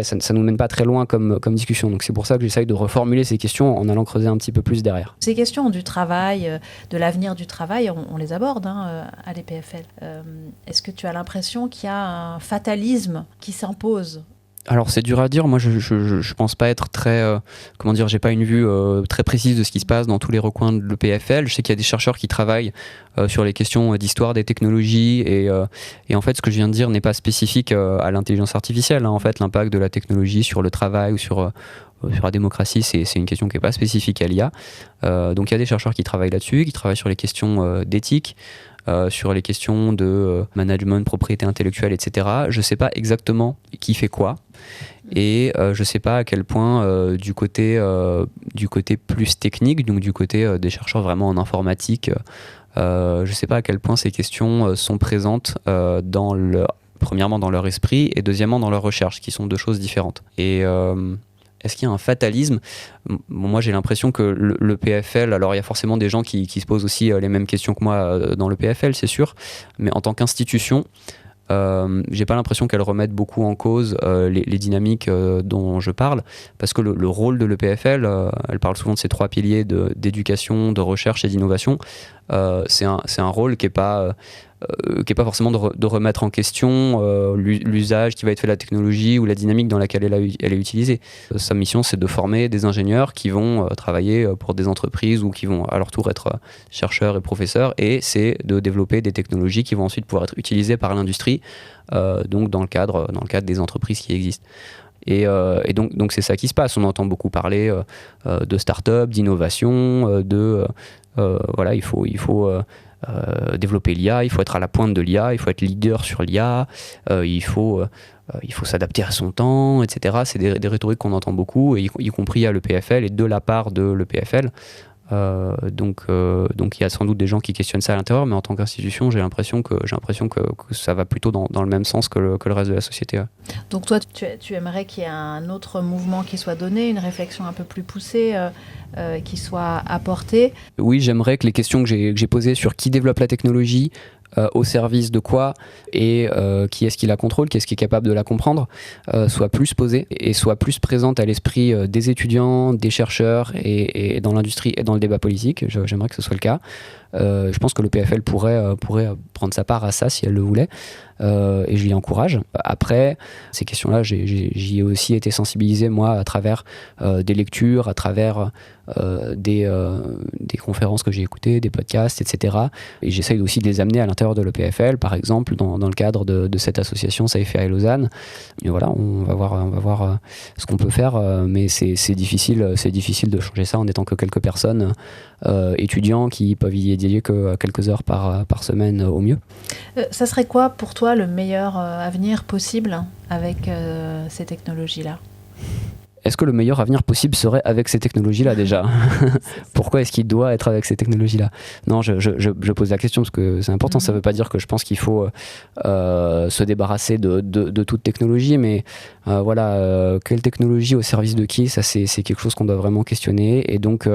Ça nous mène pas très loin comme discussion. Donc c'est pour ça que j'essaye de reformuler ces questions en allant creuser un petit peu plus derrière. Ces questions du travail, de l'avenir du travail, on les aborde à l'EPFL. Est-ce que tu as l'impression qu'il y a un fatalisme qui s'impose ? Alors c'est dur à dire, moi je pense pas être très, comment dire, j'ai pas une vue très précise de ce qui se passe dans tous les recoins de l'EPFL. Je sais qu'il y a des chercheurs qui travaillent sur les questions d'histoire des technologies et en fait ce que je viens de dire n'est pas spécifique à l'intelligence artificielle, hein. En fait l'impact de la technologie sur le travail ou sur la démocratie, c'est une question qui n'est pas spécifique à l'IA. Donc il y a des chercheurs qui travaillent là-dessus, qui travaillent sur les questions d'éthique, sur les questions de management, propriété intellectuelle, etc. Je ne sais pas exactement qui fait quoi. Et je ne sais pas à quel point du côté plus technique, donc du côté des chercheurs vraiment en informatique, je ne sais pas à quel point ces questions sont présentes premièrement dans leur esprit et deuxièmement dans leur recherche, qui sont deux choses différentes. Et est-ce qu'il y a un fatalisme ? Moi, j'ai l'impression que le PFL, alors il y a forcément des gens qui se posent aussi les mêmes questions que moi dans le PFL, c'est sûr, mais en tant qu'institution, j'ai pas l'impression qu'elle remette beaucoup en cause les dynamiques dont je parle, parce que le rôle de l'EPFL, elle parle souvent de ces trois piliers d'éducation, de recherche et d'innovation. C'est un rôle qui est pas forcément de remettre en question l'usage qui va être fait de la technologie ou la dynamique dans laquelle elle est utilisée. Sa mission, c'est de former des ingénieurs qui vont travailler pour des entreprises ou qui vont à leur tour être chercheurs et professeurs, et c'est de développer des technologies qui vont ensuite pouvoir être utilisées par l'industrie, donc dans le cadre des entreprises qui existent. Et donc c'est ça qui se passe. On entend beaucoup parler de start-up, d'innovation, voilà, il faut développer l'IA, il faut être à la pointe de l'IA, il faut être leader sur l'IA, il faut s'adapter à son temps, etc. C'est des rhétoriques qu'on entend beaucoup, y compris à l'EPFL et de la part de l'EPFL. Donc il y a sans doute des gens qui questionnent ça à l'intérieur, mais en tant qu'institution, j'ai l'impression que ça va plutôt dans le même sens que le reste de la société. Ouais. Donc toi, tu aimerais qu'il y ait un autre mouvement qui soit donné, une réflexion un peu plus poussée qui soit apportée. Oui, j'aimerais que les questions que j'ai posées sur qui développe la technologie, au service de quoi et qui est-ce qui la contrôle, qui est-ce qui est capable de la comprendre, soit plus posée et soit plus présente à l'esprit des étudiants, des chercheurs et dans l'industrie et dans le débat politique. J'aimerais que ce soit le cas. Je pense que le PFL pourrait prendre sa part à ça si elle le voulait, et je l'y encourage. Après, ces questions-là, j'y ai aussi été sensibilisé, moi, à travers des lectures, à travers des conférences que j'ai écoutées, des podcasts, etc. Et j'essaye aussi de les amener à l'intérieur de l'EPFL, par exemple, dans le cadre de cette association Safe AI Lausanne. Et voilà, on va voir ce qu'on peut faire, mais c'est difficile de changer ça en étant que quelques personnes étudiants qui peuvent y dédier que quelques heures par semaine au mieux. Ça serait quoi pour toi le meilleur avenir possible avec ces technologies-là ? Est-ce que le meilleur avenir possible serait avec ces technologies-là déjà ? Pourquoi est-ce qu'il doit être avec ces technologies-là ? Non, je pose la question parce que c'est important. Ça ne veut pas dire que je pense qu'il faut se débarrasser de toute technologie, mais voilà, quelle technologie au service de qui ? Ça, c'est quelque chose qu'on doit vraiment questionner. Et donc,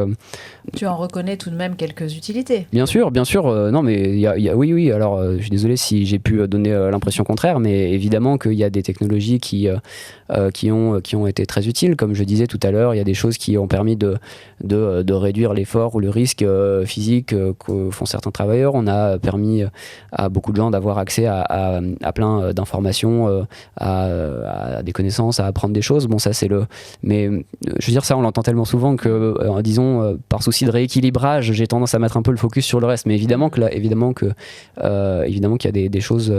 tu en reconnais tout de même quelques utilités ? Bien sûr. Non, mais oui. Alors, je suis désolé si j'ai pu donner l'impression contraire, mais évidemment qu'il y a des technologies qui ont été très utiles. Comme je disais tout à l'heure, il y a des choses qui ont permis de réduire l'effort ou le risque physique que font certains travailleurs. On a permis à beaucoup de gens d'avoir accès à plein d'informations, à des connaissances, à apprendre des choses. Bon, ça c'est mais je veux dire, ça on l'entend tellement souvent que, disons, par souci de rééquilibrage, j'ai tendance à mettre un peu le focus sur le reste. Mais évidemment qu'il y a des choses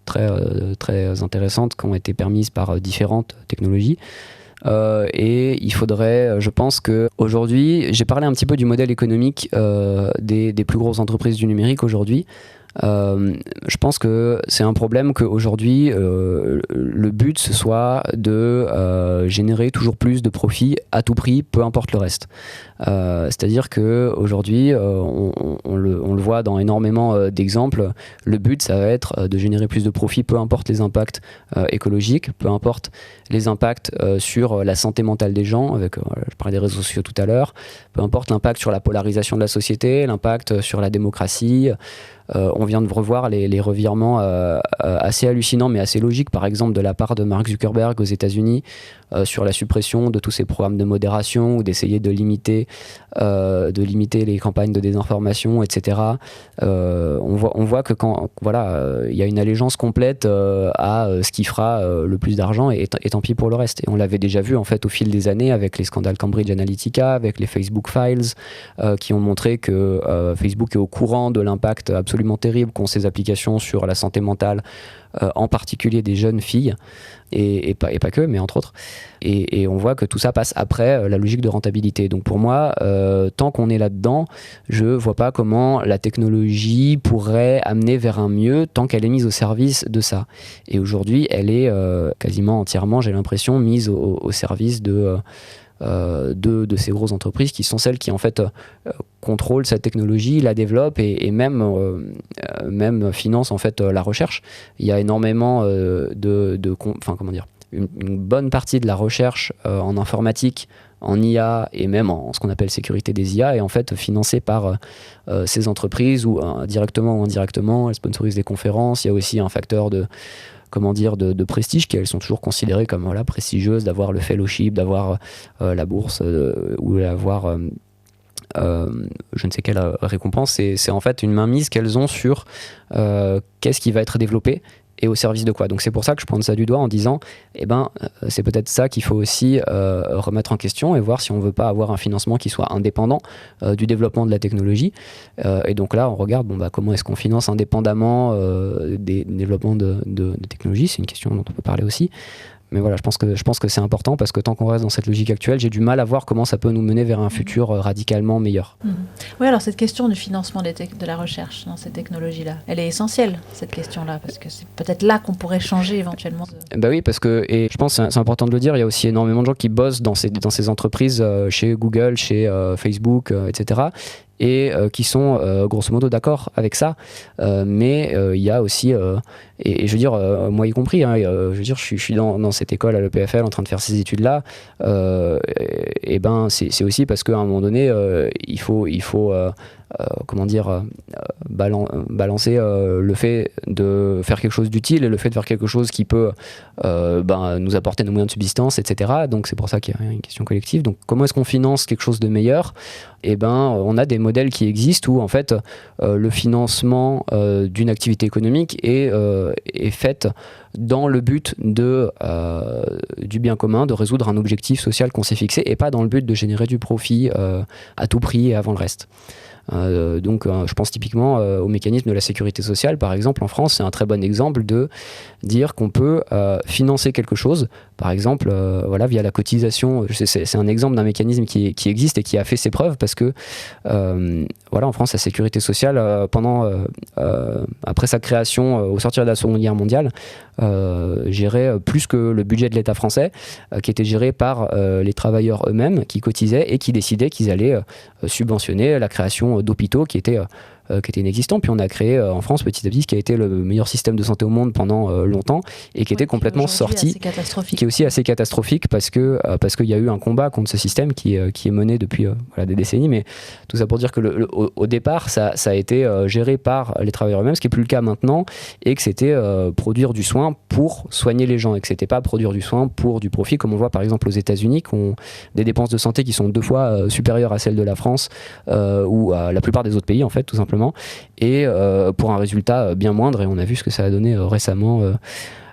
très intéressantes qui ont été permises par différentes technologies. Et il faudrait, je pense qu'aujourd'hui, j'ai parlé un petit peu du modèle économique des plus grosses entreprises du numérique aujourd'hui. Je pense que c'est un problème qu'aujourd'hui le but ce soit de générer toujours plus de profits à tout prix, peu importe le reste. C'est-à-dire qu'aujourd'hui, on le voit dans énormément d'exemples, le but ça va être de générer plus de profits, peu importe les impacts écologiques, peu importe les impacts sur la santé mentale des gens, je parlais des réseaux sociaux tout à l'heure, peu importe l'impact sur la polarisation de la société, l'impact sur la démocratie. on vient de revoir les revirements assez hallucinants mais assez logiques, par exemple de la part de Mark Zuckerberg aux États-Unis sur la suppression de tous ces programmes de modération ou d'essayer de limiter les campagnes de désinformation, etc. On voit que quand il y a une allégeance complète à ce qui fera le plus d'argent et tant pis pour le reste. Et on l'avait déjà vu en fait au fil des années avec les scandales Cambridge Analytica, avec les Facebook Files qui ont montré que Facebook est au courant de l'impact absolument terrible qu'ont ces applications sur la santé mentale, en particulier des jeunes filles, et pas que, mais entre autres. Et on voit que tout ça passe après la logique de rentabilité. Donc pour moi, tant qu'on est là-dedans, je vois pas comment la technologie pourrait amener vers un mieux tant qu'elle est mise au service de ça. Et aujourd'hui, elle est quasiment entièrement, j'ai l'impression, mise au service de ces grosses entreprises qui sont celles qui en fait contrôlent cette technologie, la développent et même financent en fait la recherche. Il y a énormément une bonne partie de la recherche en informatique, en IA et même en ce qu'on appelle sécurité des IA est en fait financée par ces entreprises ou directement ou indirectement. Elles sponsorisent des conférences. Il y a aussi un facteur de prestige, qu'elles sont toujours considérées comme prestigieuses, d'avoir le fellowship, d'avoir la bourse ou d'avoir je ne sais quelle récompense. C'est en fait une mainmise qu'elles ont sur qu'est-ce qui va être développé et au service de quoi. Donc c'est pour ça que je pointe ça du doigt en disant c'est peut-être ça qu'il faut aussi remettre en question et voir si on ne veut pas avoir un financement qui soit indépendant du développement de la technologie. Et donc là on regarde comment est-ce qu'on finance indépendamment des développements de technologie. C'est une question dont on peut parler aussi. Mais voilà, je pense que c'est important parce que tant qu'on reste dans cette logique actuelle, j'ai du mal à voir comment ça peut nous mener vers un futur radicalement meilleur. Oui, alors cette question du financement de la recherche dans ces technologies-là, elle est essentielle, cette question-là, parce que c'est peut-être là qu'on pourrait changer éventuellement. Oui, parce que, et je pense que c'est important de le dire, il y a aussi énormément de gens qui bossent dans ces entreprises, chez Google, chez Facebook, etc., et qui sont grosso modo d'accord avec ça, mais il y a aussi et je veux dire moi y compris je veux dire je suis dans cette école à l'EPFL en train de faire ces études là, c'est aussi parce qu'à un moment donné il faut balancer le fait de faire quelque chose d'utile et le fait de faire quelque chose qui peut nous apporter nos moyens de subsistance, etc. Donc c'est pour ça qu'il y a une question collective. Donc comment est-ce qu'on finance quelque chose de meilleur ? On a des modèles qui existent où en fait le financement d'une activité économique est fait dans le but du bien commun, de résoudre un objectif social qu'on s'est fixé et pas dans le but de générer du profit à tout prix et avant le reste. Je pense typiquement au mécanisme de la sécurité sociale, par exemple en France. C'est un très bon exemple de dire qu'on peut financer quelque chose, par exemple via la cotisation. C'est un exemple d'un mécanisme qui existe et qui a fait ses preuves parce que en France la sécurité sociale après sa création au sortir de la Seconde Guerre mondiale gérait plus que le budget de l'État français, qui était géré par les travailleurs eux-mêmes qui cotisaient et qui décidaient qu'ils allaient subventionner la création d'hôpitaux qui étaient inexistants. Puis on a créé en France petit à petit ce qui a été le meilleur système de santé au monde pendant longtemps et qui était complètement sorti, qui est aussi assez catastrophique parce qu'il y a eu un combat contre ce système qui est mené depuis des décennies. Mais tout ça pour dire que au départ ça a été géré par les travailleurs eux-mêmes, ce qui n'est plus le cas maintenant, et que c'était produire du soin pour soigner les gens et que c'était pas produire du soin pour du profit, comme on voit par exemple aux États-Unis qui ont des dépenses de santé qui sont 2 fois supérieures à celles de la France ou à la plupart des autres pays en fait, tout simplement, et pour un résultat bien moindre, et on a vu ce que ça a donné récemment.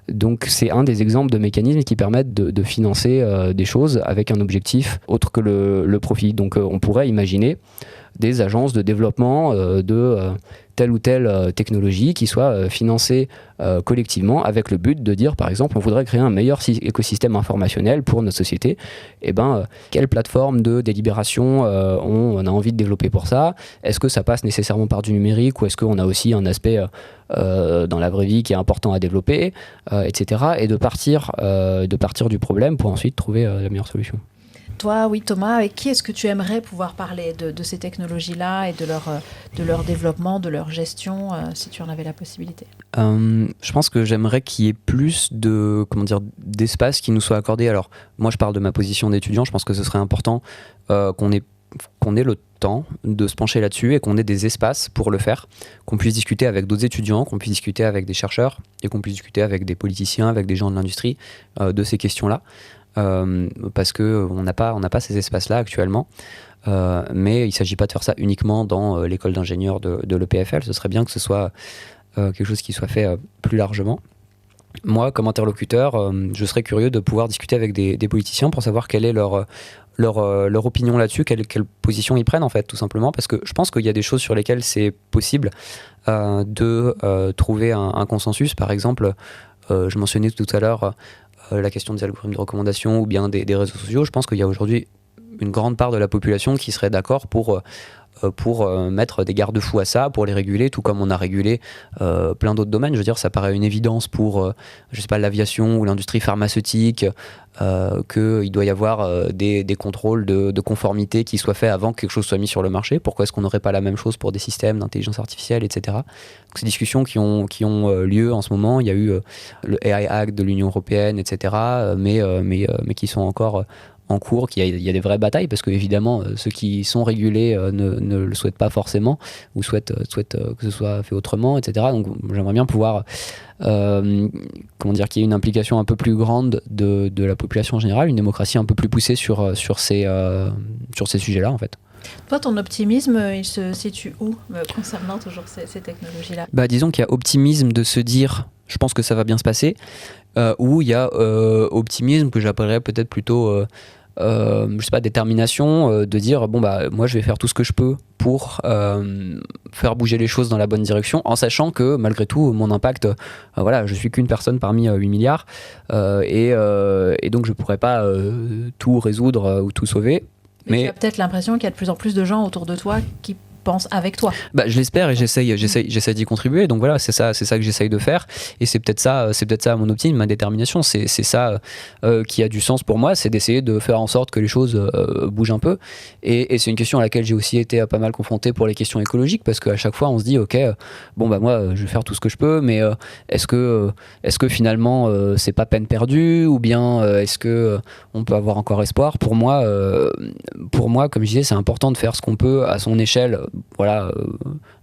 Donc c'est un des exemples de mécanismes qui permettent de financer des choses avec un objectif autre que le profit. Donc on pourrait imaginer des agences de développement de telle ou telle technologie qui soit financée collectivement avec le but de dire, par exemple, on voudrait créer un meilleur écosystème informationnel pour notre société. Quelle plateforme de délibération on a envie de développer pour ça ? Est-ce que ça passe nécessairement par du numérique ou est-ce qu'on a aussi un aspect dans la vraie vie qui est important à développer, etc. Et de partir du problème pour ensuite trouver la meilleure solution. Toi, oui, Thomas, avec qui est-ce que tu aimerais pouvoir parler de ces technologies-là et de leur développement, de leur gestion, si tu en avais la possibilité ? Je pense que j'aimerais qu'il y ait plus d'espace qui nous soit accordé. Alors, moi, je parle de ma position d'étudiant. Je pense que ce serait important qu'on ait le temps de se pencher là-dessus et qu'on ait des espaces pour le faire, qu'on puisse discuter avec d'autres étudiants, qu'on puisse discuter avec des chercheurs et qu'on puisse discuter avec des politiciens, avec des gens de l'industrie de ces questions-là. Parce qu'on n'a pas ces espaces-là actuellement. Mais il ne s'agit pas de faire ça uniquement dans l'école d'ingénieurs de l'EPFL. Ce serait bien que ce soit quelque chose qui soit fait plus largement. Moi, comme interlocuteur, je serais curieux de pouvoir discuter avec des politiciens pour savoir quelle est leur opinion là-dessus, quelle position ils prennent en fait, tout simplement, parce que je pense qu'il y a des choses sur lesquelles c'est possible de trouver un consensus. Par exemple, je mentionnais tout à l'heure la question des algorithmes de recommandation ou bien des réseaux sociaux. Je pense qu'il y a aujourd'hui une grande part de la population qui serait d'accord pour mettre des garde-fous à ça, pour les réguler, tout comme on a régulé plein d'autres domaines. Je veux dire, ça paraît une évidence pour, je sais pas, l'aviation ou l'industrie pharmaceutique, qu'il doit y avoir des contrôles de conformité qui soient faits avant que quelque chose soit mis sur le marché. Pourquoi est-ce qu'on n'aurait pas la même chose pour des systèmes d'intelligence artificielle, etc. Donc, ces discussions qui ont lieu en ce moment, il y a eu le AI Act de l'Union européenne, etc., mais qui sont encore en cours, qu'il y a des vraies batailles, parce que évidemment ceux qui sont régulés ne le souhaitent pas forcément, ou souhaitent que ce soit fait autrement, etc. Donc j'aimerais bien pouvoir qu'il y ait une implication un peu plus grande de la population en général, une démocratie un peu plus poussée sur ces sujets-là en fait. Toi, ton optimisme, il se situe où concernant toujours ces technologies-là ? Disons qu'il y a optimisme de se dire « je pense que ça va bien se passer », ou il y a optimisme que j'appellerais peut-être plutôt je sais pas, détermination, de dire moi je vais faire tout ce que je peux pour faire bouger les choses dans la bonne direction, en sachant que malgré tout mon impact, je suis qu'une personne parmi 8 milliards et donc je pourrais pas tout résoudre ou tout sauver. Mais tu as peut-être l'impression qu'il y a de plus en plus de gens autour de toi qui pensent avec toi. Je l'espère et j'essaye d'y contribuer. Donc voilà, c'est ça que j'essaye de faire. Et c'est peut-être ça mon optimisme, ma détermination. C'est ça qui a du sens pour moi, c'est d'essayer de faire en sorte que les choses bougent un peu. Et c'est une question à laquelle j'ai aussi été pas mal confronté pour les questions écologiques, parce qu'à chaque fois on se dit ok, moi je vais faire tout ce que je peux, mais est-ce que finalement c'est pas peine perdue, ou bien est-ce que on peut avoir encore espoir? Pour moi, comme je disais, c'est important de faire ce qu'on peut à son échelle,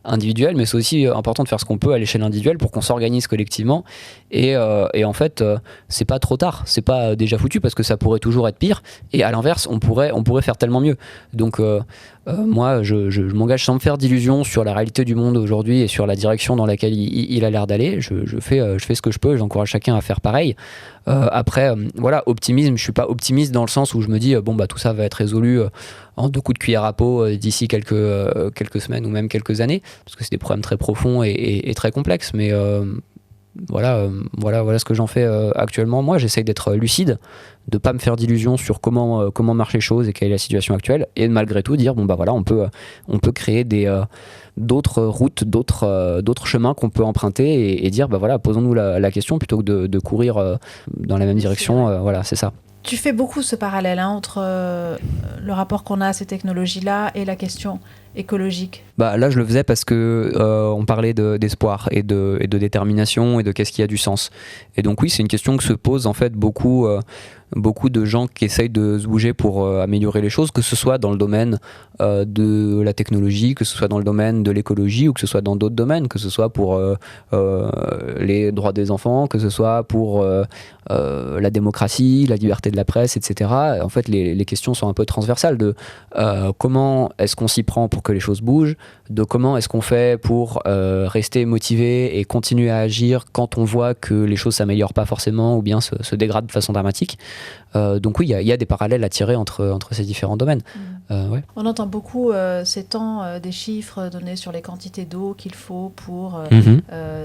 individuelle, mais c'est aussi important de faire ce qu'on peut à l'échelle individuelle pour qu'on s'organise collectivement. Et en fait, c'est pas trop tard, c'est pas déjà foutu, parce que ça pourrait toujours être pire. Et à l'inverse, on pourrait faire tellement mieux. Donc moi, je m'engage sans me faire d'illusions sur la réalité du monde aujourd'hui et sur la direction dans laquelle il a l'air d'aller. Je fais ce que je peux, j'encourage chacun à faire pareil. Après, optimisme, je suis pas optimiste dans le sens où je me dis tout ça va être résolu en 2 coups de cuillère à peau d'ici quelques semaines ou même quelques années, parce que c'est des problèmes très profonds et très complexes. Mais voilà ce que j'en fais actuellement. Moi, j'essaye d'être lucide, de pas me faire d'illusions sur comment marchent les choses et quelle est la situation actuelle, et de malgré tout dire on peut créer d'autres routes, d'autres chemins qu'on peut emprunter, et dire posons-nous la question plutôt que de courir dans la même direction. C'est ça. Tu fais beaucoup ce parallèle entre le rapport qu'on a à ces technologies-là et la question écologique. Là, je le faisais parce que on parlait d'espoir et de détermination et de qu'est-ce qui a du sens. Et donc oui, c'est une question que se posent en fait beaucoup de gens qui essayent de se bouger pour améliorer les choses, que ce soit dans le domaine de la technologie, que ce soit dans le domaine de l'écologie, ou que ce soit dans d'autres domaines, que ce soit pour les droits des enfants, que ce soit pour la démocratie, la liberté de la presse, etc. En fait, les questions sont un peu transversales de comment est-ce qu'on s'y prend pour que les choses bougent, de comment est-ce qu'on fait pour rester motivé et continuer à agir quand on voit que les choses s'améliorent pas forcément ou bien se dégradent de façon dramatique. Donc oui, il y a des parallèles à tirer entre ces différents domaines. Ouais. On entend beaucoup ces temps des chiffres donnés sur les quantités d'eau qu'il faut pour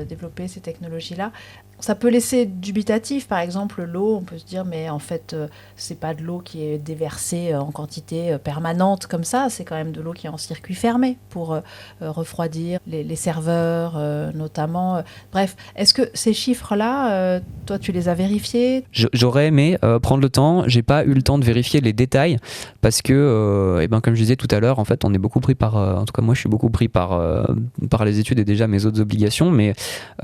développer ces technologies-là. Ça peut laisser dubitatif, par exemple l'eau, on peut se dire mais en fait c'est pas de l'eau qui est déversée en quantité permanente comme ça, c'est quand même de l'eau qui est en circuit fermé pour refroidir les serveurs notamment. Bref, est-ce que ces chiffres-là, toi tu les as vérifiés? J'aurais aimé prendre le temps, j'ai pas eu le temps de vérifier les détails parce que comme je disais tout à l'heure, en fait on est beaucoup pris en tout cas moi je suis beaucoup pris par les études et déjà mes autres obligations, mais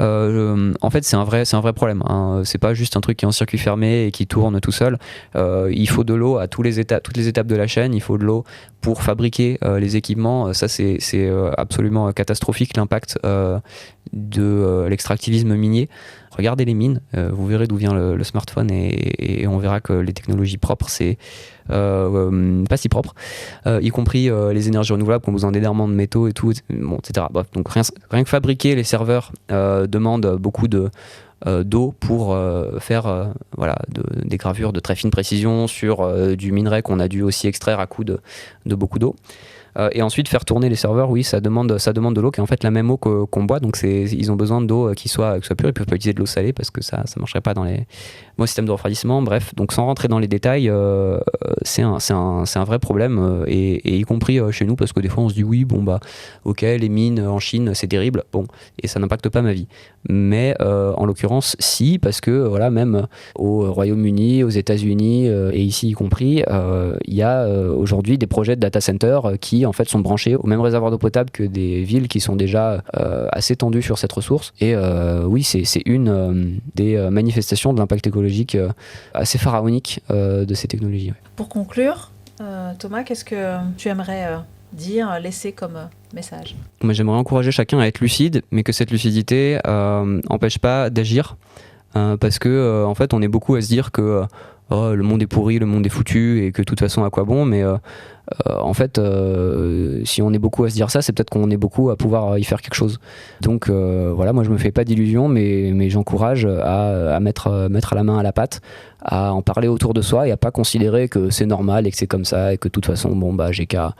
en fait c'est un vrai c'est un vrai problème, hein. C'est pas juste un truc qui est en circuit fermé et qui tourne tout seul. Il faut de l'eau à toutes les étapes de la chaîne. Il faut de l'eau pour fabriquer les équipements. Ça, c'est absolument catastrophique, l'impact de l'extractivisme minier. Regardez les mines, vous verrez d'où vient le smartphone et on verra que les technologies propres, c'est pas si propre, y compris les énergies renouvelables qui ont besoin d'énormément de métaux et tout, bon, etc. Bref, donc rien que fabriquer les serveurs demande beaucoup d'eau pour faire des gravures de très fine précision sur du minerai qu'on a dû aussi extraire à coup de beaucoup d'eau. Et ensuite faire tourner les serveurs, oui, ça demande de l'eau qui est en fait la même eau qu'on boit, donc ils ont besoin d'eau qui soit pure. Ils peuvent pas utiliser de l'eau salée parce que ça marcherait pas dans les systèmes de refroidissement. Bref, donc sans rentrer dans les détails, c'est un vrai problème, et y compris chez nous, parce que des fois on se dit oui, bon bah ok, les mines en Chine c'est terrible, bon, et ça n'impacte pas ma vie. Mais en l'occurrence si, parce que voilà, même au Royaume-Uni, aux États-Unis et ici y compris, il y a aujourd'hui des projets de data center qui en fait sont branchés au même réservoir d'eau potable que des villes qui sont déjà assez tendues sur cette ressource. Et oui, c'est une des manifestations de l'impact écologique assez pharaonique de ces technologies. Ouais. Pour conclure, Thomas, qu'est-ce que tu aimerais laisser comme message? Moi, j'aimerais encourager chacun à être lucide, mais que cette lucidité n'empêche pas d'agir, parce que en fait, on est beaucoup à se dire que le monde est pourri, le monde est foutu, et que de toute façon, à quoi bon? Mais en fait, si on est beaucoup à se dire ça, c'est peut-être qu'on est beaucoup à pouvoir y faire quelque chose. Donc voilà, moi je me fais pas d'illusions, mais j'encourage à mettre la main à la pâte, à en parler autour de soi et à pas considérer que c'est normal et que c'est comme ça et que de toute façon, bon bah j'ai qu'à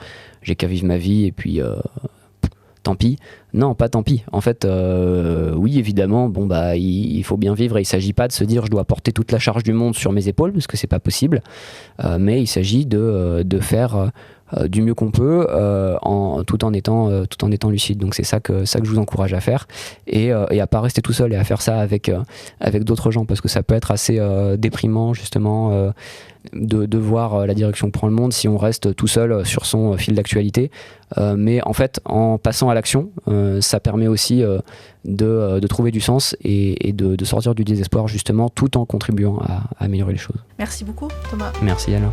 vivre ma vie et puis tant pis. Non, pas tant pis. En fait, oui, évidemment, bon bah il faut bien vivre et il s'agit pas de se dire je dois porter toute la charge du monde sur mes épaules parce que c'est pas possible. Mais il s'agit de faire du mieux qu'on peut tout en étant lucide. Donc c'est ça que je vous encourage à faire et à pas rester tout seul et à faire ça avec d'autres gens parce que ça peut être assez déprimant justement. De voir la direction que prend le monde si on reste tout seul sur son fil d'actualité. Mais en fait, en passant à l'action, ça permet aussi de trouver du sens et de sortir du désespoir justement tout en contribuant à améliorer les choses. Merci beaucoup Thomas. Merci Alain.